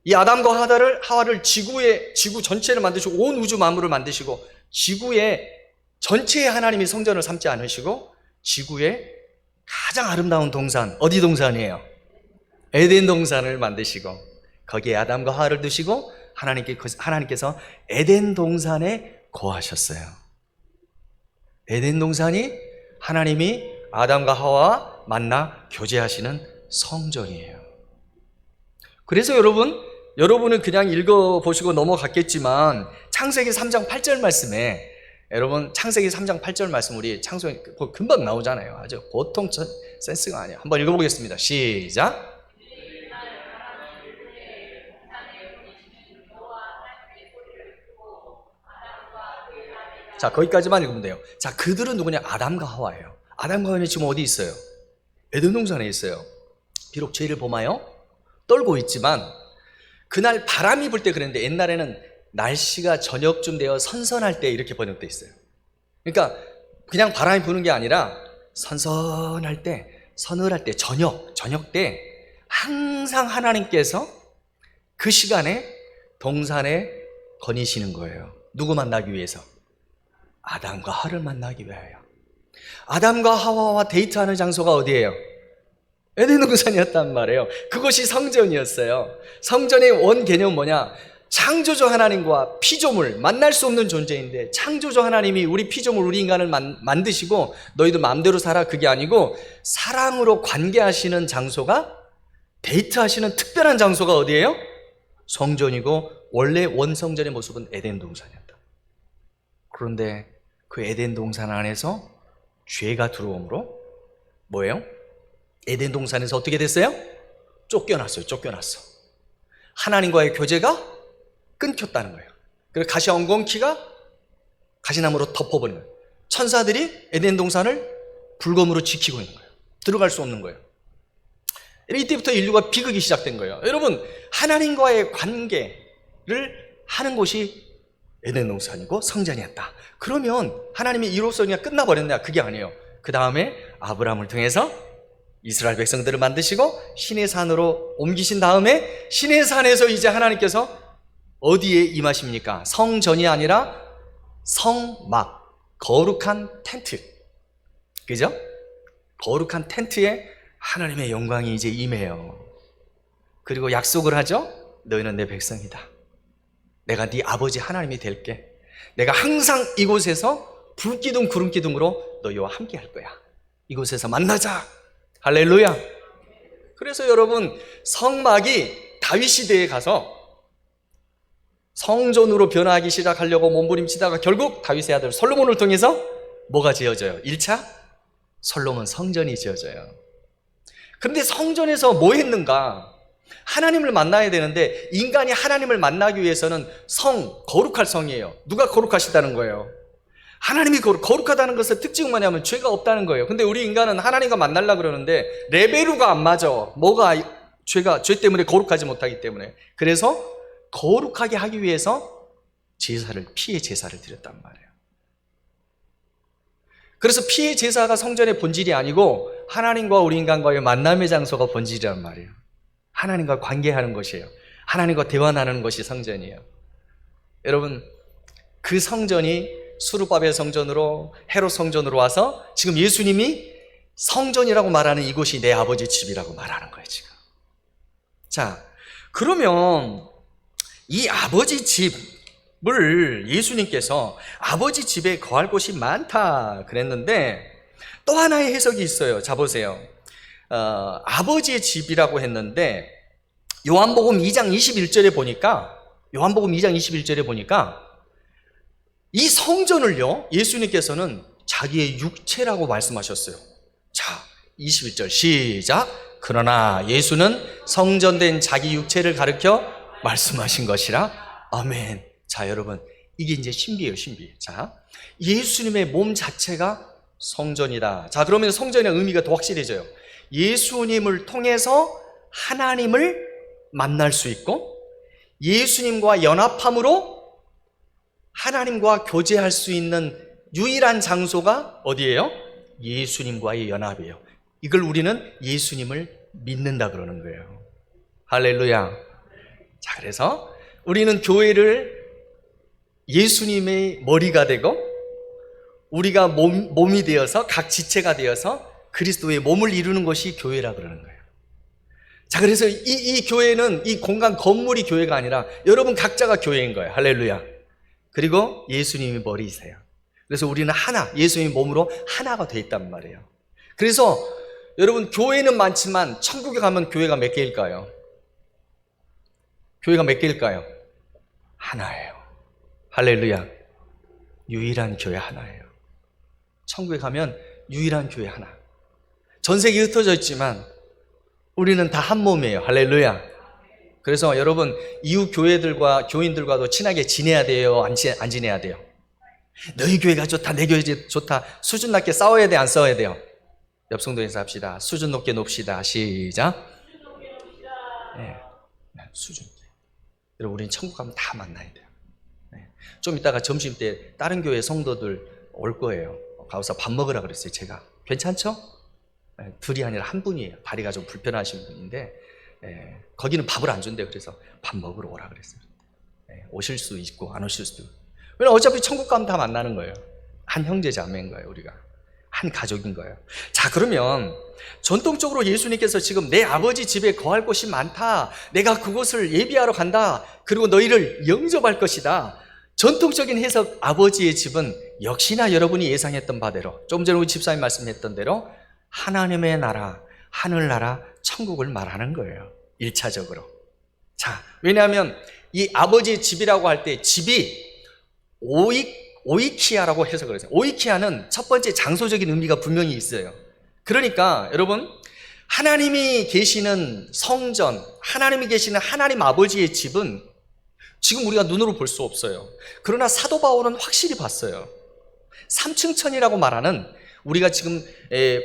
이 아담과 하와를 지구 전체를 만드시고 온 우주 만물을 만드시고, 지구의 전체에 하나님이 성전을 삼지 않으시고 지구의 가장 아름다운 동산, 어디 동산이에요? 에덴 동산을 만드시고 거기에 아담과 하와를 두시고 하나님께서 에덴 동산에 거하셨어요. 에덴 동산이 하나님이 아담과 하와와 만나 교제하시는 성전이에요. 그래서 여러분은 그냥 읽어보시고 넘어갔겠지만 창세기 3장 8절 말씀에, 여러분 창세기 3장 8절 말씀 우리 창세기 금방 나오잖아요. 아주 보통 센스가 아니에요. 한번 읽어보겠습니다. 시작. 자, 거기까지만 읽으면 돼요. 자, 그들은 누구냐? 아담과 하와예요. 아담과 하와는 지금 어디 있어요? 에덴 동산에 있어요. 비록 죄를 범하여 떨고 있지만 그날 바람이 불 때 그랬는데, 옛날에는 날씨가 저녁쯤 되어 선선할 때 이렇게 번역돼 있어요. 그러니까 그냥 바람이 부는 게 아니라 선선할 때, 서늘할 때, 저녁 때 항상 하나님께서 그 시간에 동산에 거니시는 거예요. 누구 만나기 위해서? 아담과 하와를 만나기 위하여. 아담과 하와와 데이트하는 장소가 어디예요? 에덴 동산이었단 말이에요. 그것이 성전이었어요. 성전의 원 개념은 뭐냐? 창조주 하나님과 피조물, 만날 수 없는 존재인데 창조주 하나님이 우리 피조물, 우리 인간을 만드시고 너희도 마음대로 살아, 그게 아니고 사랑으로 관계하시는 장소가, 데이트하시는 특별한 장소가 어디예요? 성전이고, 원래 원성전의 모습은 에덴 동산이었다. 그런데 그 에덴 동산 안에서 죄가 들어옴으로 뭐예요? 에덴 동산에서 어떻게 됐어요? 쫓겨났어요. 하나님과의 교제가 끊겼다는 거예요. 그래서 가시 엉겅퀴가 가시나무로 덮어버린 거예요. 천사들이 에덴 동산을 불검으로 지키고 있는 거예요. 들어갈 수 없는 거예요. 이때부터 인류가 비극이 시작된 거예요. 여러분, 하나님과의 관계를 하는 곳이 에덴 동산이고 성전이었다. 그러면 하나님이 이로써 그냥 끝나버렸냐? 그게 아니에요. 그 다음에 아브라함을 통해서 이스라엘 백성들을 만드시고 신의 산으로 옮기신 다음에 신의 산에서 이제 하나님께서 어디에 임하십니까? 성전이 아니라 성막, 거룩한 텐트, 그죠? 거룩한 텐트에 하나님의 영광이 이제 임해요. 그리고 약속을 하죠. 너희는 내 백성이다. 내가 네 아버지 하나님이 될게. 내가 항상 이곳에서 불기둥 구름기둥으로 너희와 함께 할 거야. 이곳에서 만나자. 할렐루야. 그래서 여러분, 성막이 다윗 시대에 가서 성전으로 변화하기 시작하려고 몸부림치다가 결국 다윗의 아들 솔로몬을 통해서 뭐가 지어져요? 1차 솔로몬 성전이 지어져요. 그런데 성전에서 뭐 했는가? 하나님을 만나야 되는데 인간이 하나님을 만나기 위해서는 거룩할 성이에요. 누가 거룩하시다는 거예요? 하나님이 거룩하다는 것의 특징은 뭐냐면 죄가 없다는 거예요. 근데 우리 인간은 하나님과 만나려고 그러는데 레벨루가 안 맞아. 죄 때문에 거룩하지 못하기 때문에. 그래서 거룩하게 하기 위해서 피의 제사를 드렸단 말이에요. 그래서 피의 제사가 성전의 본질이 아니고 하나님과 우리 인간과의 만남의 장소가 본질이란 말이에요. 하나님과 관계하는 것이에요. 하나님과 대화 나누는 것이 성전이에요. 여러분, 그 성전이 수르바벨 성전으로 헤롯 성전으로 와서 지금 예수님이 성전이라고 말하는 이곳이 내 아버지 집이라고 말하는 거예요, 지금. 자, 그러면 이 아버지 집을 예수님께서 아버지 집에 거할 곳이 많다 그랬는데 또 하나의 해석이 있어요. 자, 보세요. 아버지의 집이라고 했는데 요한복음 2장 21절에 보니까 이 성전을요, 예수님께서는 자기의 육체라고 말씀하셨어요. 자, 21절 시작. 그러나 예수는 성전된 자기 육체를 가리켜 말씀하신 것이라. 아멘. 자, 여러분, 이게 이제 신비예요, 신비. 자, 예수님의 몸 자체가 성전이다. 자, 그러면 성전의 의미가 더 확실해져요. 예수님을 통해서 하나님을 만날 수 있고 예수님과 연합함으로 하나님과 교제할 수 있는 유일한 장소가 어디예요? 예수님과의 연합이에요. 이걸 우리는 예수님을 믿는다 그러는 거예요. 할렐루야. 자, 그래서 우리는 교회를 예수님의 머리가 되고 우리가 몸이 되어서 각 지체가 되어서 그리스도의 몸을 이루는 것이 교회라 그러는 거예요. 자, 그래서 이 교회는 이 공간 건물이 교회가 아니라 여러분 각자가 교회인 거예요. 할렐루야. 그리고 예수님이 머리이세요. 그래서 우리는 하나, 예수님의 몸으로 하나가 돼 있단 말이에요. 그래서 여러분, 교회는 많지만 천국에 가면 교회가 몇 개일까요? 교회가 몇 개일까요? 하나예요. 할렐루야. 유일한 교회 하나예요. 천국에 가면 유일한 교회 하나. 전 세계에 흩어져 있지만 우리는 다 한 몸이에요. 할렐루야. 그래서 여러분, 이웃 교회들과 교인들과도 친하게 지내야 돼요? 안 지내야 돼요? 너희 교회가 좋다, 내 교회 좋다, 수준 낮게 싸워야 돼, 안 싸워야 돼요? 옆성도에서 합시다. 수준 높게 높시다. 시작. 네, 수준. 여러분, 우리는 천국 가면 다 만나야 돼요. 네. 좀 이따가 점심 때 다른 교회 성도들 올 거예요. 가서 밥 먹으라 그랬어요, 제가. 괜찮죠? 네, 둘이 아니라 한 분이에요. 다리가 좀 불편하신 분인데 거기는 밥을 안 준대요. 그래서 밥 먹으러 오라 그랬어요. 오실 수 있고 안 오실 수도 있고. 왜냐면 어차피 천국 가면 다 만나는 거예요. 한 형제 자매인 거예요. 우리가 한 가족인 거예요. 자, 그러면 전통적으로 예수님께서 지금 내 아버지 집에 거할 곳이 많다, 내가 그곳을 예비하러 간다, 그리고 너희를 영접할 것이다. 전통적인 해석, 아버지의 집은 역시나 여러분이 예상했던 바대로, 좀 전에 우리 집사님 말씀했던 대로 하나님의 나라, 하늘나라, 천국을 말하는 거예요. 1차적으로. 자, 왜냐하면 이 아버지의 집이라고 할 때 집이 오이키아라고 해석을 했어요. 오이키아는 첫 번째 장소적인 의미가 분명히 있어요. 그러니까 여러분, 하나님이 계시는 성전, 하나님이 계시는 하나님 아버지의 집은 지금 우리가 눈으로 볼 수 없어요. 그러나 사도 바울은 확실히 봤어요. 3층 천이라고 말하는, 우리가 지금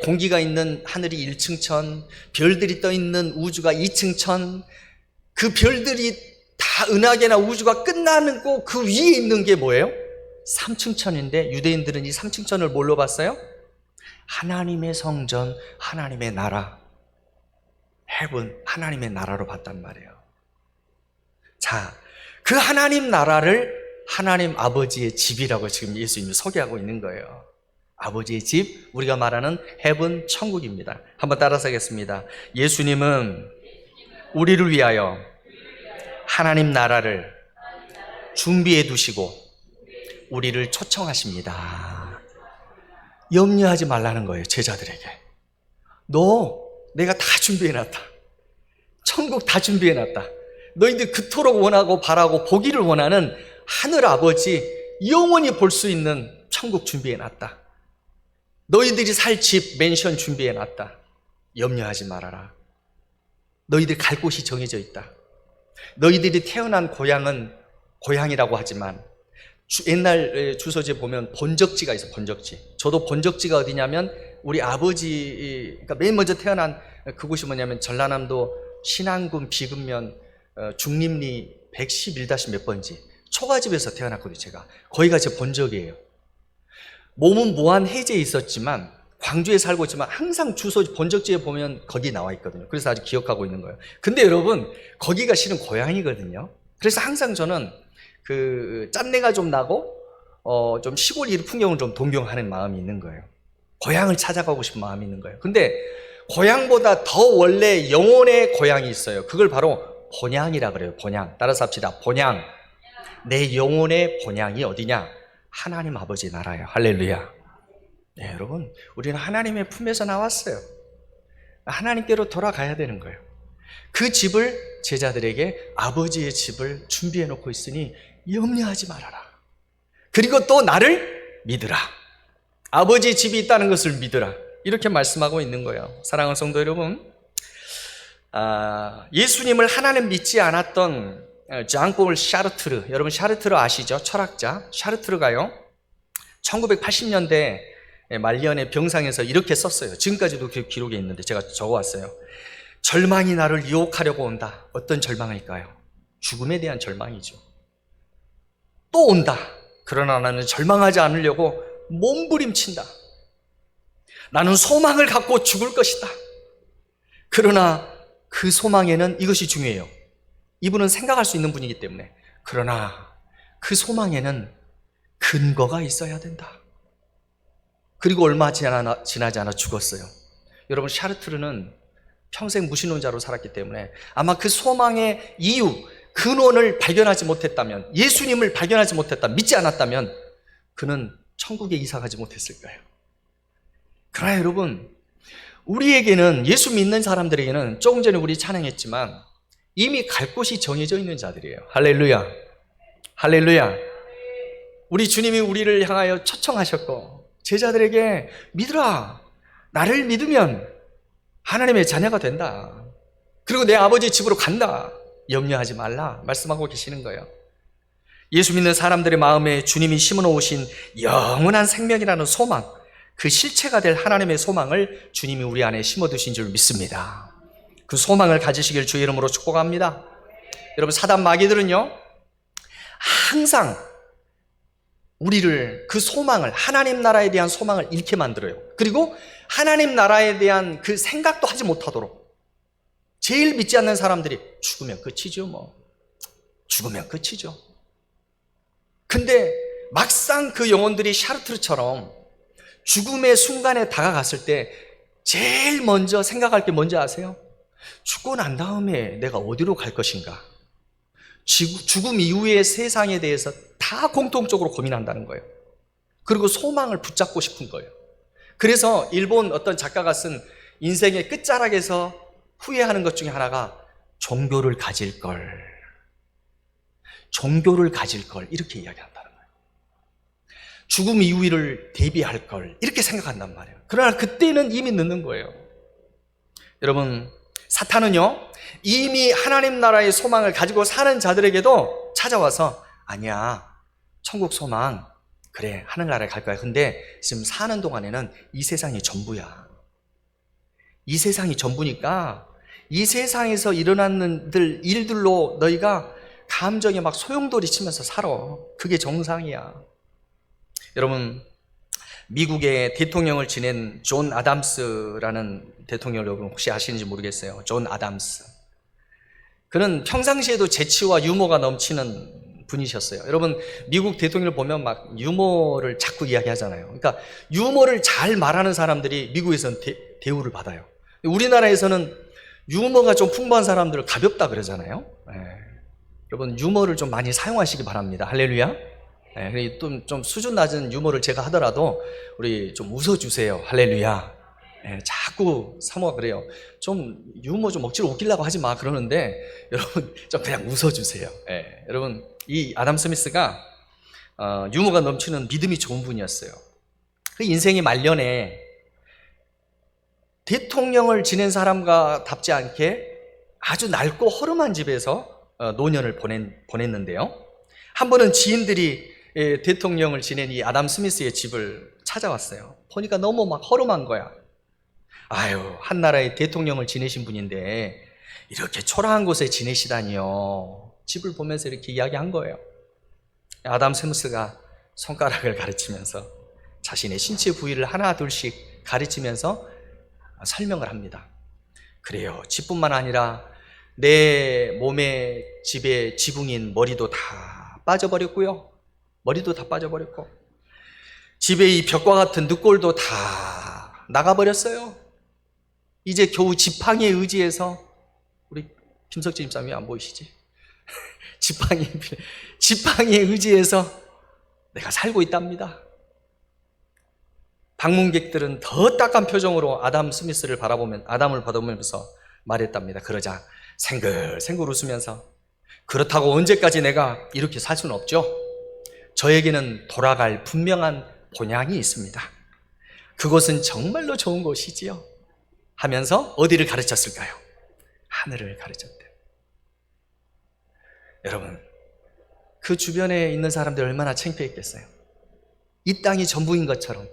공기가 있는 하늘이 1층 천, 별들이 떠 있는 우주가 2층 천, 그 별들이 다 은하계나 우주가 끝나는 그 위에 있는 게 뭐예요? 3층 천인데 유대인들은 이 3층 천을 뭘로 봤어요? 하나님의 성전, 하나님의 나라, 헤븐, 하나님의 나라로 봤단 말이에요. 자, 그 하나님 나라를 하나님 아버지의 집이라고 지금 예수님이 소개하고 있는 거예요. 아버지의 집, 우리가 말하는 헤븐, 천국입니다. 한번 따라서 하겠습니다. 예수님은 우리를 위하여 하나님 나라를 준비해 두시고 우리를 초청하십니다. 염려하지 말라는 거예요, 제자들에게. 내가 다 준비해놨다. 천국 다 준비해놨다. 너희들 그토록 원하고 바라고 보기를 원하는 하늘 아버지, 영원히 볼 수 있는 천국 준비해놨다. 너희들이 살 집, 맨션 준비해놨다. 염려하지 말아라. 너희들 갈 곳이 정해져 있다. 너희들이 태어난 고향은 고향이라고 하지만 옛날 주소지에 보면 본적지가 있어. 본적지. 저도 본적지가 어디냐면 우리 아버지, 그러니까 맨 먼저 태어난 그곳이 뭐냐면 전라남도 신안군 비근면 중림리 111- 몇 번지 초가집에서 태어났거든요. 제가 거기가 제 본적이에요. 몸은 무한 해제에 있었지만 광주에 살고 있지만 항상 주소 본적지에 보면 거기 나와 있거든요. 그래서 아주 기억하고 있는 거예요. 근데 여러분 거기가 실은 고향이거든요. 그래서 항상 저는 그 짠내가 좀 나고 좀 시골 이 풍경을 좀 동경하는 마음이 있는 거예요. 고향을 찾아가고 싶은 마음이 있는 거예요. 근데 고향보다 더 원래 영혼의 고향이 있어요. 그걸 바로 본향이라 그래요. 본향. 따라서 합시다. 본향. 내 영혼의 본향이 어디냐? 하나님 아버지 나라예요. 할렐루야. 네, 여러분, 우리는 하나님의 품에서 나왔어요. 하나님께로 돌아가야 되는 거예요. 그 집을 제자들에게 아버지의 집을 준비해 놓고 있으니 염려하지 말아라. 그리고 또 나를 믿으라. 아버지의 집이 있다는 것을 믿으라. 이렇게 말씀하고 있는 거예요. 사랑하는 성도 여러분, 예수님을 하나는 믿지 않았던 장폴 샤르트르, 여러분 샤르트르 아시죠? 철학자 샤르트르가요 1980년대 말년에 병상에서 이렇게 썼어요. 지금까지도 기록에 있는데 제가 적어왔어요. 절망이 나를 유혹하려고 온다. 어떤 절망일까요? 죽음에 대한 절망이죠. 또 온다. 그러나 나는 절망하지 않으려고 몸부림친다. 나는 소망을 갖고 죽을 것이다. 그러나 그 소망에는 이것이 중요해요. 이분은 생각할 수 있는 분이기 때문에. 그러나 그 소망에는 근거가 있어야 된다. 그리고 얼마 지나지 않아 죽었어요. 여러분 샤르트르는 평생 무신론자로 살았기 때문에 아마 그 소망의 이유, 근원을 발견하지 못했다면, 예수님을 발견하지 못했다면, 믿지 않았다면 그는 천국에 이사가지 못했을 거예요. 그러나 여러분, 우리에게는, 예수 믿는 사람들에게는 조금 전에 우리 찬양했지만 이미 갈 곳이 정해져 있는 자들이에요. 할렐루야. 할렐루야. 우리 주님이 우리를 향하여 초청하셨고 제자들에게 믿으라. 나를 믿으면 하나님의 자녀가 된다. 그리고 내 아버지 집으로 간다. 염려하지 말라 말씀하고 계시는 거예요. 예수 믿는 사람들의 마음에 주님이 심어놓으신 영원한 생명이라는 소망, 그 실체가 될 하나님의 소망을 주님이 우리 안에 심어두신 줄 믿습니다. 그 소망을 가지시길 주의 이름으로 축복합니다. 여러분, 사단 마귀들은요 항상 우리를, 그 소망을, 하나님 나라에 대한 소망을 잃게 만들어요. 그리고 하나님 나라에 대한 그 생각도 하지 못하도록. 제일 믿지 않는 사람들이 죽으면 끝이죠, 뭐. 죽으면 끝이죠. 근데 막상 그 영혼들이 샤르트르처럼 죽음의 순간에 다가갔을 때 제일 먼저 생각할 게 뭔지 아세요? 죽고 난 다음에 내가 어디로 갈 것인가? 죽음 이후의 세상에 대해서 다 공통적으로 고민한다는 거예요. 그리고 소망을 붙잡고 싶은 거예요. 그래서 일본 어떤 작가가 쓴 인생의 끝자락에서 후회하는 것 중에 하나가 종교를 가질 걸, 이렇게 이야기한다는 거예요. 죽음 이후를 대비할 걸, 이렇게 생각한단 말이에요. 그러나 그때는 이미 늦는 거예요. 여러분, 사탄은요 이미 하나님 나라의 소망을 가지고 사는 자들에게도 찾아와서, 아니야, 천국 소망, 그래, 하늘나라에 갈 거야. 근데 지금 사는 동안에는 이 세상이 전부야. 이 세상이 전부니까 이 세상에서 일어나는 일들로 너희가 감정에 막 소용돌이 치면서 살아. 그게 정상이야. 여러분, 미국의 대통령을 지낸 존 아담스라는 대통령을 여러분 혹시 아시는지 모르겠어요. 존 아담스. 그는 평상시에도 재치와 유머가 넘치는 분이셨어요. 여러분, 미국 대통령을 보면 막 유머를 자꾸 이야기하잖아요. 그러니까 유머를 잘 말하는 사람들이 미국에서는 대우를 받아요. 우리나라에서는 유머가 좀 풍부한 사람들을 가볍다 그러잖아요. 여러분, 유머를 좀 많이 사용하시기 바랍니다. 할렐루야. 좀 수준 낮은 유머를 제가 하더라도 우리 좀 웃어주세요. 할렐루야. 자꾸 사모가 그래요. 좀 유머 좀 억지로 웃기려고 하지 마 그러는데 여러분 좀 그냥 웃어주세요. 여러분, 이 아담 스미스가 유머가 넘치는 믿음이 좋은 분이었어요. 그 인생의 말년에 대통령을 지낸 사람과 답지 않게 아주 낡고 허름한 집에서 노년을 보냈는데요. 한 번은 지인들이 대통령을 지낸 이 아담 스미스의 집을 찾아왔어요. 보니까 너무 막 허름한 거야. 아유, 한 나라의 대통령을 지내신 분인데 이렇게 초라한 곳에 지내시다니요. 집을 보면서 이렇게 이야기한 거예요. 아담 스미스가 손가락을 가르치면서 자신의 신체 부위를 하나 둘씩 가르치면서 설명을 합니다. 그래요. 집뿐만 아니라 내 몸의 집의 지붕인 머리도 다 빠져버렸고요. 머리도 다 빠져버렸고, 집의 이 벽과 같은 늑골도 다 나가버렸어요. 이제 겨우 지팡이에 의지해서, 우리 김석진 집사님이 안 보이시지? 지팡이에 의지해서 내가 살고 있답니다. 방문객들은 더 딱한 표정으로 아담 스미스를 아담을 바라보면서 말했답니다. 그러자 생글생글 웃으면서, 그렇다고 언제까지 내가 이렇게 살 수는 없죠. 저에게는 돌아갈 분명한 본향이 있습니다. 그곳은 정말로 좋은 곳이지요. 하면서 어디를 가르쳤을까요? 하늘을 가르쳤대요. 여러분, 그 주변에 있는 사람들 얼마나 창피했겠어요. 이 땅이 전부인 것처럼,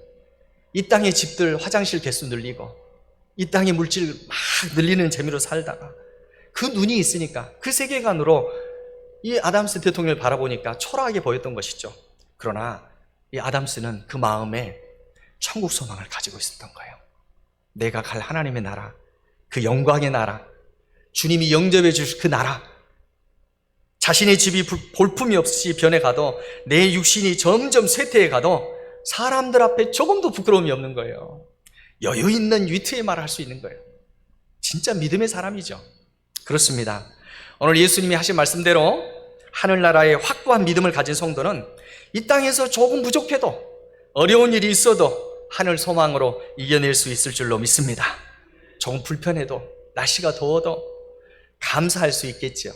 이 땅의 집들 화장실 개수 늘리고, 이 땅의 물질 막 늘리는 재미로 살다가, 그 눈이 있으니까, 그 세계관으로 이 아담스 대통령을 바라보니까 초라하게 보였던 것이죠. 그러나 이 아담스는 그 마음에 천국 소망을 가지고 있었던 거예요. 내가 갈 하나님의 나라, 그 영광의 나라, 주님이 영접해 주실 그 나라, 자신의 집이 볼품이 없이 변해가도, 내 육신이 점점 쇠퇴해가도 사람들 앞에 조금도 부끄러움이 없는 거예요. 여유 있는 위트의 말을 할 수 있는 거예요. 진짜 믿음의 사람이죠. 그렇습니다. 오늘 예수님이 하신 말씀대로 하늘나라의 확고한 믿음을 가진 성도는 이 땅에서 조금 부족해도, 어려운 일이 있어도 하늘 소망으로 이겨낼 수 있을 줄로 믿습니다. 조금 불편해도, 날씨가 더워도 감사할 수 있겠죠.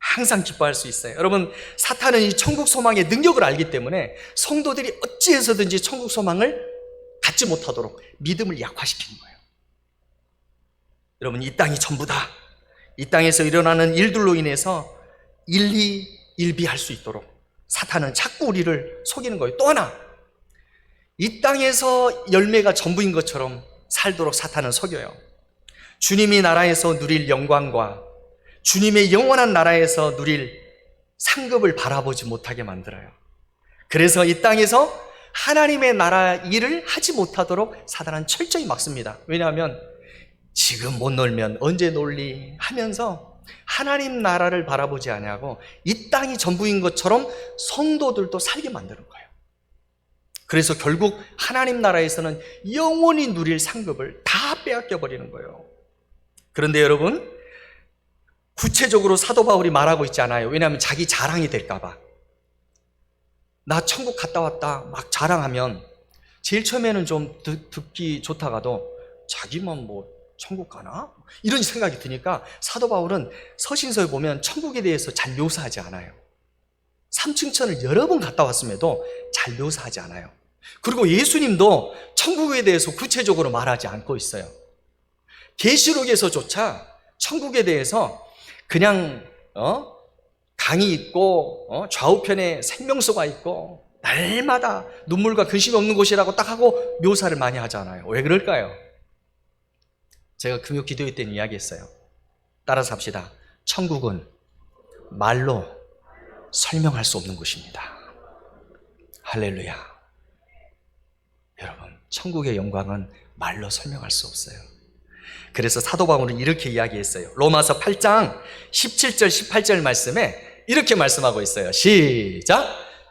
항상 기뻐할 수 있어요. 여러분, 사탄은 이 천국 소망의 능력을 알기 때문에 성도들이 어찌해서든지 천국 소망을 갖지 못하도록 믿음을 약화시키는 거예요. 여러분, 이 땅이 전부다. 이 땅에서 일어나는 일들로 인해서 일비할 수 있도록 사탄은 자꾸 우리를 속이는 거예요. 또 하나, 이 땅에서 열매가 전부인 것처럼 살도록 사탄은 속여요. 주님이 나라에서 누릴 영광과 주님의 영원한 나라에서 누릴 상급을 바라보지 못하게 만들어요. 그래서 이 땅에서 하나님의 나라 일을 하지 못하도록 사단은 철저히 막습니다. 왜냐하면 지금 못 놀면 언제 놀리 하면서 하나님 나라를 바라보지 아니하고 이 땅이 전부인 것처럼 성도들도 살게 만드는 거예요. 그래서 결국 하나님 나라에서는 영원히 누릴 상급을 다 빼앗겨 버리는 거예요. 그런데 여러분, 구체적으로 사도 바울이 말하고 있지 않아요. 왜냐하면 자기 자랑이 될까 봐. 나 천국 갔다 왔다 막 자랑하면 제일 처음에는 좀 듣기 좋다가도 자기만 뭐 천국 가나? 이런 생각이 드니까 사도 바울은 서신서에 보면 천국에 대해서 잘 묘사하지 않아요. 삼층천을 여러 번 갔다 왔음에도 잘 묘사하지 않아요. 그리고 예수님도 천국에 대해서 구체적으로 말하지 않고 있어요. 계시록에서조차 천국에 대해서 그냥 강이 있고 좌우편에 생명수가 있고 날마다 눈물과 근심이 없는 곳이라고 딱 하고 묘사를 많이 하잖아요. 왜 그럴까요? 제가 금요 기도회 때는 이야기했어요. 따라서 합시다. 천국은 말로 설명할 수 없는 곳입니다. 할렐루야. 여러분, 천국의 영광은 말로 설명할 수 없어요. 그래서 사도 바울은 이렇게 이야기했어요. 로마서 8장 17절 18절 말씀에 이렇게 말씀하고 있어요. 시작.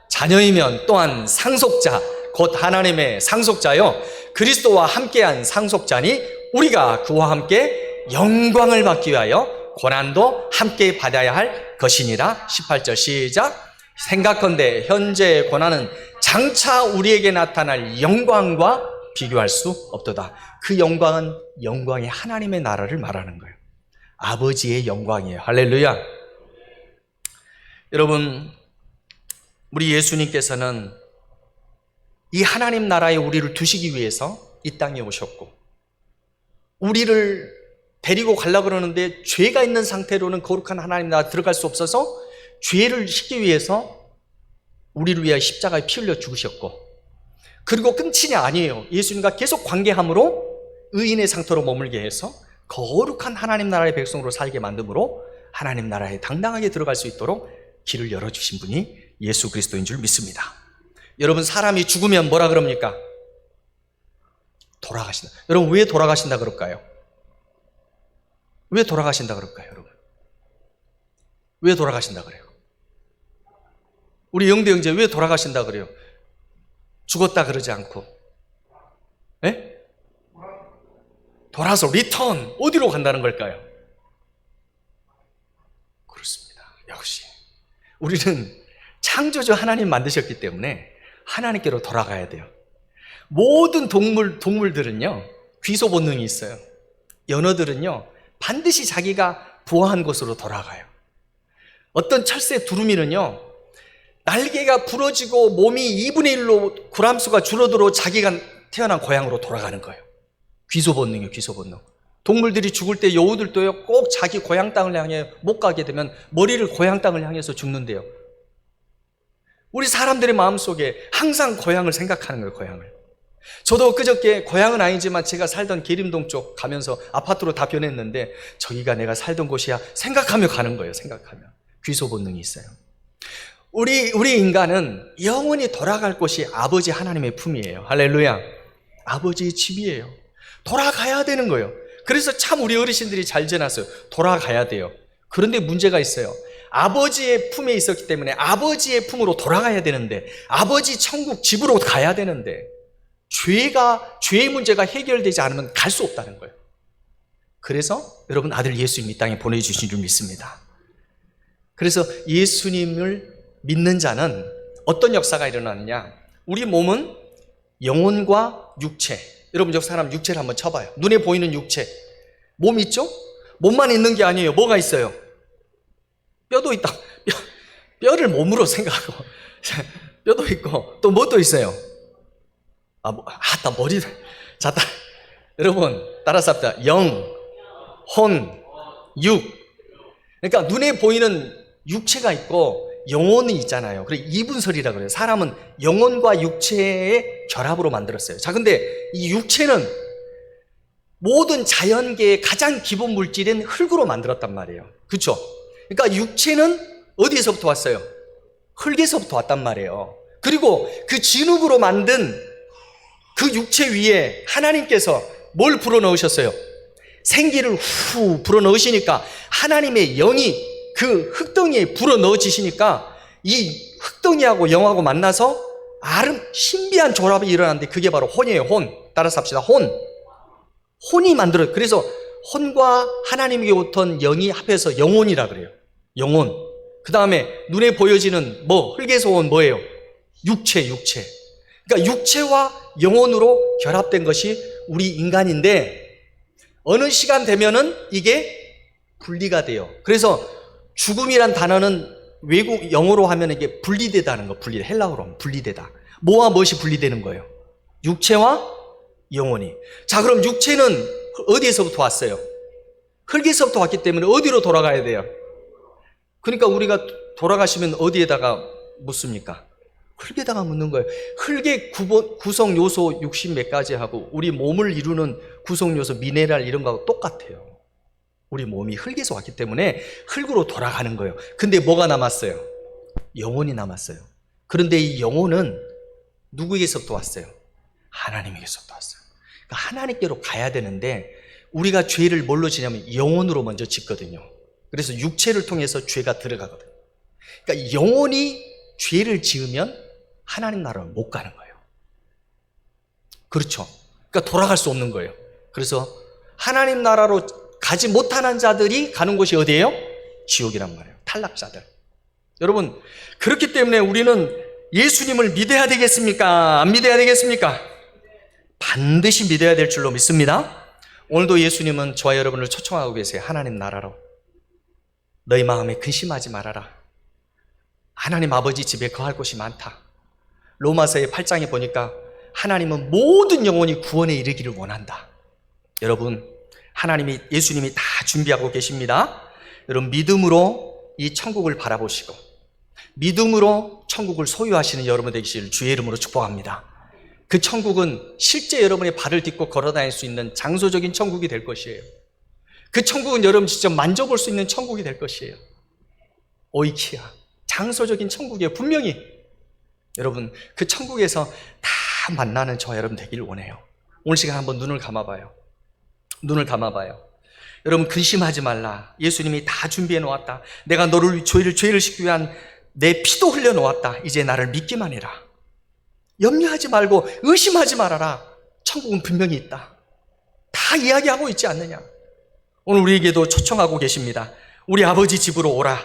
자녀이면 또한 상속자, 곧 하나님의 상속자요 그리스도와 함께한 상속자니 우리가 그와 함께 영광을 받기 위하여 고난도 함께 받아야 할 것이니라. 18절 시작. 생각컨대 현재의 고난은 장차 우리에게 나타날 영광과 비교할 수 없도다. 그 영광은 영광의 하나님의 나라를 말하는 거예요. 아버지의 영광이에요. 할렐루야. 여러분, 우리 예수님께서는 이 하나님 나라에 우리를 두시기 위해서 이 땅에 오셨고, 우리를 데리고 가려고 그러는데 죄가 있는 상태로는 거룩한 하나님 나라 들어갈 수 없어서 죄를 씻기 위해서 우리를 위하여 십자가에 피 흘려 죽으셨고, 그리고 끝이 아니에요. 예수님과 계속 관계함으로 의인의 상태로 머물게 해서 거룩한 하나님 나라의 백성으로 살게 만듦으로 하나님 나라에 당당하게 들어갈 수 있도록 길을 열어주신 분이 예수 그리스도인 줄 믿습니다. 여러분 사람이 죽으면 뭐라 그럽니까? 돌아가신다. 여러분 왜 돌아가신다 그럴까요? 왜 돌아가신다 그럴까요, 여러분? 왜 돌아가신다 그래요? 우리 영대 형제 왜 돌아가신다 그래요? 죽었다 그러지 않고. 예? 돌아서 리턴 어디로 간다는 걸까요? 그렇습니다. 역시 우리는 창조주 하나님 만드셨기 때문에 하나님께로 돌아가야 돼요. 모든 동물들은요 귀소 본능이 있어요. 연어들은요 반드시 자기가 부화한 곳으로 돌아가요. 어떤 철새 두루미는요 날개가 부러지고 몸이 2분의 1로 구람수가 줄어들어 자기가 태어난 고향으로 돌아가는 거예요. 귀소 본능이에요. 귀소 본능. 동물들이 죽을 때 여우들도요 꼭 자기 고향 땅을 향해 못 가게 되면 머리를 고향 땅을 향해서 죽는데요. 우리 사람들의 마음속에 항상 고향을 생각하는 거예요. 고향을. 저도 그저께 고향은 아니지만 제가 살던 계림동 쪽 가면서 아파트로 다 변했는데 저기가 내가 살던 곳이야 생각하며 가는 거예요. 생각하며. 귀소 본능이 있어요. 우리 인간은 영원히 돌아갈 곳이 아버지 하나님의 품이에요. 할렐루야. 아버지의 집이에요. 돌아가야 되는 거예요. 그래서 참 우리 어르신들이 잘 지어놨어요. 돌아가야 돼요. 그런데 문제가 있어요. 아버지의 품에 있었기 때문에 아버지의 품으로 돌아가야 되는데 아버지 천국 집으로 가야 되는데 죄의 문제가 해결되지 않으면 갈 수 없다는 거예요. 그래서 여러분 아들 예수님 이 땅에 보내주신 줄 믿습니다. 그래서 예수님을 믿는 자는 어떤 역사가 일어나느냐, 우리 몸은 영혼과 육체, 여러분 저 사람 육체를 한번 쳐봐요. 눈에 보이는 육체, 몸 있죠? 몸만 있는 게 아니에요. 뭐가 있어요? 뼈도 있다. 뼈를 몸으로 생각하고 뼈도 있고 또 뭐 또 있어요? 머리 잤다. 여러분 따라서 합시다. 영, 혼, 육. 그러니까 눈에 보이는 육체가 있고 영혼이 있잖아요. 그래서 이분설이라 그래요. 사람은 영혼과 육체의 결합으로 만들었어요. 자, 근데 이 육체는 모든 자연계의 가장 기본 물질인 흙으로 만들었단 말이에요. 그렇죠? 그러니까 육체는 어디에서부터 왔어요? 흙에서부터 왔단 말이에요. 그리고 그 진흙으로 만든 그 육체 위에 하나님께서 뭘 불어넣으셨어요? 생기를 후 불어넣으시니까 하나님의 영이 그 흙덩이에 불어넣어지시니까 이 흙덩이하고 영하고 만나서 신비한 조합이 일어났는데 그게 바로 혼이에요. 혼. 따라서 합시다. 혼이 만들어요. 그래서 혼과 하나님에게 오던 영이 합해서 영혼이라 그래요. 영혼. 그 다음에 눈에 보여지는 흙에서 온 뭐예요? 육체. 그러니까 육체와 영혼으로 결합된 것이 우리 인간인데 어느 시간 되면은 이게 분리가 돼요. 그래서 죽음이란 단어는 외국 영어로 하면 이게 분리되다는 거, 헬라어로 하면 분리되다. 뭐와 무엇이 분리되는 거예요? 육체와 영혼이. 자, 그럼 육체는 어디에서부터 왔어요? 흙에서부터 왔기 때문에 어디로 돌아가야 돼요? 그러니까 우리가 돌아가시면 어디에다가 묻습니까? 흙에다가 묻는 거예요. 흙의 구성 요소 60 몇 가지 하고 우리 몸을 이루는 구성 요소 미네랄 이런 거하고 똑같아요. 우리 몸이 흙에서 왔기 때문에 흙으로 돌아가는 거예요. 근데 뭐가 남았어요? 영혼이 남았어요. 그런데 이 영혼은 누구에게서부터 왔어요? 하나님에게서부터 왔어요. 그러니까 하나님께로 가야 되는데 우리가 죄를 뭘로 지냐면 영혼으로 먼저 짓거든요. 그래서 육체를 통해서 죄가 들어가거든요. 그러니까 영혼이 죄를 지으면 하나님 나라로 못 가는 거예요. 그렇죠? 그러니까 돌아갈 수 없는 거예요. 그래서 하나님 나라로 가지 못하는 자들이 가는 곳이 어디예요? 지옥이란 말이에요. 탈락자들. 여러분, 그렇기 때문에 우리는 예수님을 믿어야 되겠습니까? 안 믿어야 되겠습니까? 반드시 믿어야 될 줄로 믿습니다. 오늘도 예수님은 저와 여러분을 초청하고 계세요. 하나님 나라로. 너희 마음에 근심하지 말아라. 하나님 아버지 집에 거할 곳이 많다. 로마서의 8장에 보니까 하나님은 모든 영혼이 구원에 이르기를 원한다. 여러분, 예수님이 다 준비하고 계십니다. 여러분, 믿음으로 이 천국을 바라보시고 믿음으로 천국을 소유하시는 여러분 되시길 주의 이름으로 축복합니다. 그 천국은 실제 여러분의 발을 딛고 걸어다닐 수 있는 장소적인 천국이 될 것이에요. 그 천국은 여러분 직접 만져볼 수 있는 천국이 될 것이에요. 오이키아, 장소적인 천국이에요. 분명히 여러분, 그 천국에서 다 만나는 저와 여러분 되기를 원해요. 오늘 시간 한번 눈을 감아봐요. 눈을 감아봐요. 여러분, 근심하지 말라. 예수님이 다 준비해 놓았다. 내가 너를 죄를 씻기 위한 내 피도 흘려 놓았다. 이제 나를 믿기만 해라. 염려하지 말고 의심하지 말아라. 천국은 분명히 있다. 다 이야기하고 있지 않느냐. 오늘 우리에게도 초청하고 계십니다. 우리 아버지 집으로 오라.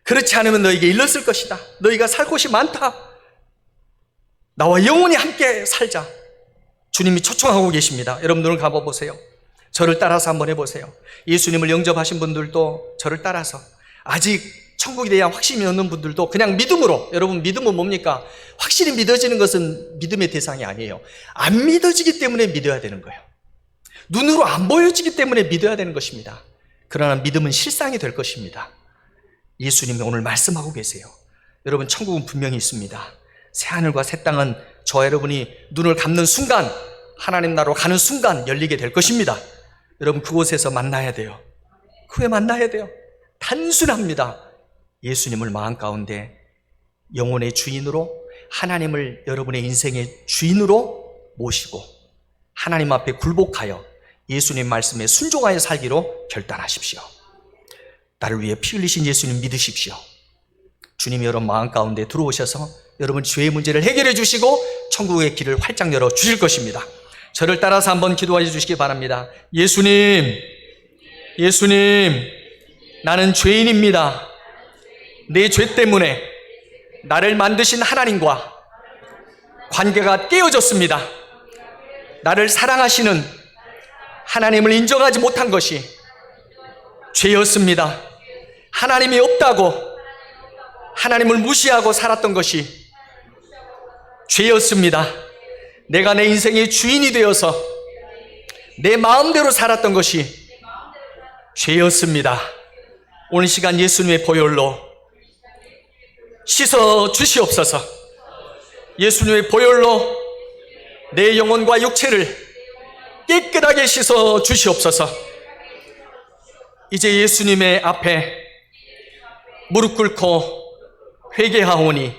그렇지 않으면 너에게 일렀을 것이다. 너희가 살 곳이 많다. 나와 영원히 함께 살자. 주님이 초청하고 계십니다. 여러분, 눈을 감아보세요. 저를 따라서 한번 해보세요. 예수님을 영접하신 분들도 저를 따라서, 아직 천국에 대한 확신이 없는 분들도 그냥 믿음으로, 여러분, 믿음은 뭡니까? 확실히 믿어지는 것은 믿음의 대상이 아니에요. 안 믿어지기 때문에 믿어야 되는 거예요. 눈으로 안 보여지기 때문에 믿어야 되는 것입니다. 그러나 믿음은 실상이 될 것입니다. 예수님이 오늘 말씀하고 계세요. 여러분, 천국은 분명히 있습니다. 새하늘과 새 땅은 저와 여러분이 눈을 감는 순간, 하나님 나라로 가는 순간 열리게 될 것입니다. 여러분, 그곳에서 만나야 돼요. 그에 만나야 돼요. 단순합니다. 예수님을 마음 가운데 영혼의 주인으로, 하나님을 여러분의 인생의 주인으로 모시고 하나님 앞에 굴복하여 예수님 말씀에 순종하여 살기로 결단하십시오. 나를 위해 피 흘리신 예수님 믿으십시오. 주님이 여러분 마음 가운데 들어오셔서 여러분 죄의 문제를 해결해 주시고 천국의 길을 활짝 열어 주실 것입니다. 저를 따라서 한번 기도해 주시기 바랍니다. 예수님, 나는 죄인입니다. 내 죄 때문에 나를 만드신 하나님과 관계가 깨어졌습니다. 나를 사랑하시는 하나님을 인정하지 못한 것이 죄였습니다. 하나님이 없다고 하나님을 무시하고 살았던 것이 죄였습니다. 내가 내 인생의 주인이 되어서 내 마음대로 살았던 것이 죄였습니다. 오늘 시간 예수님의 보혈로 씻어 주시옵소서. 예수님의 보혈로 내 영혼과 육체를 깨끗하게 씻어 주시옵소서. 이제 예수님의 앞에 무릎 꿇고 회개하오니,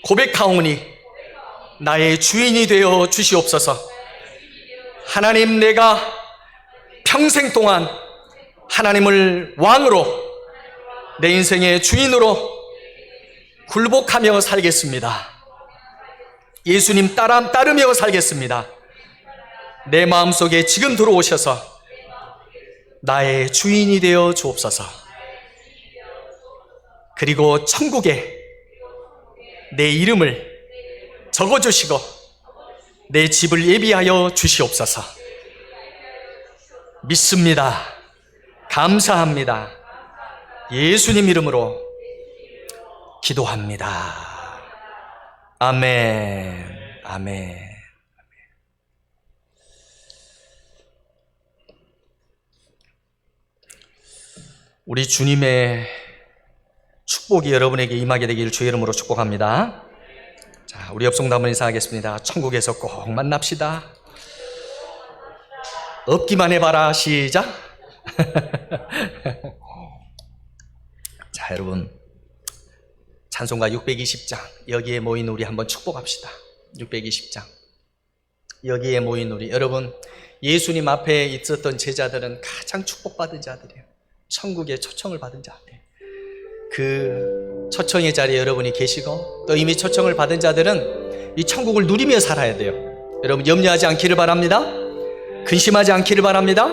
고백하오니 나의 주인이 되어 주시옵소서. 하나님, 내가 평생 동안 하나님을 왕으로, 내 인생의 주인으로 굴복하며 살겠습니다. 예수님 따르며 살겠습니다. 내 마음속에 지금 들어오셔서 나의 주인이 되어 주옵소서. 그리고 천국에 내 이름을 적어주시고 내 집을 예비하여 주시옵소서. 믿습니다. 감사합니다. 예수님 이름으로 기도합니다. 아멘. 아멘. 우리 주님의 축복이 여러분에게 임하게 되기를 주의 이름으로 축복합니다. 자, 우리 옆 성도 한번 인사하겠습니다. 천국에서 꼭 만납시다. 없기만 해봐라. 시작. 자, 여러분, 찬송가 620장, 여기에 모인 우리 한번 축복합시다. 620장, 여기에 모인 우리, 여러분, 예수님 앞에 있었던 제자들은 가장 축복받은 자들이에요. 천국의 초청을 받은 자들. 그 초청의 자리에 여러분이 계시고 또 이미 초청을 받은 자들은 이 천국을 누리며 살아야 돼요. 여러분, 염려하지 않기를 바랍니다. 근심하지 않기를 바랍니다.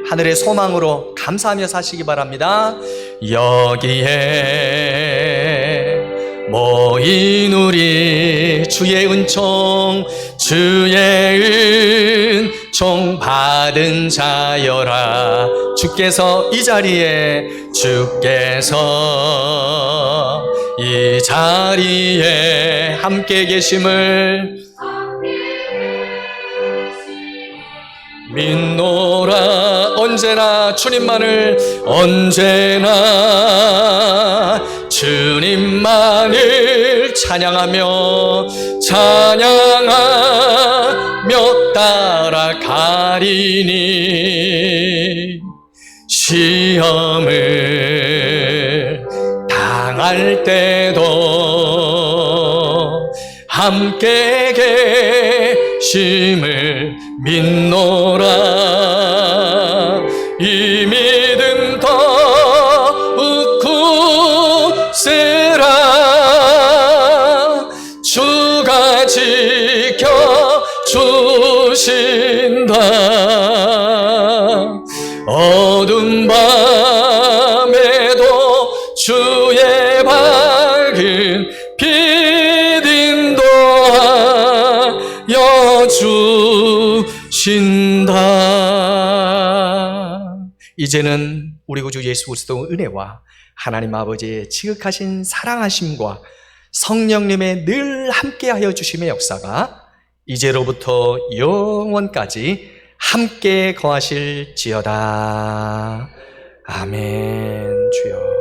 하늘의 소망으로 감사하며 사시기 바랍니다. 여기에 모인 우리 주의 은총, 주의 은총 받은 자여라. 주께서 이 자리에 함께 계심을 믿노라. 언제나 주님만을, 언제나 주님만을 찬양하며 따라가리니 시험을 당할 때도 함께 계심을 믿노라. 이 믿음 더욱 굳세라. 주가 지켜주신다. 어두운 밤에도 주의 밝은 빛 인도하여 주신다. 이제는 우리 구주 예수 그리스도의 은혜와 하나님 아버지의 지극하신 사랑하심과 성령님의 늘 함께하여 주심의 역사가 이제로부터 영원까지 함께 거하실지어다. 아멘. 주여.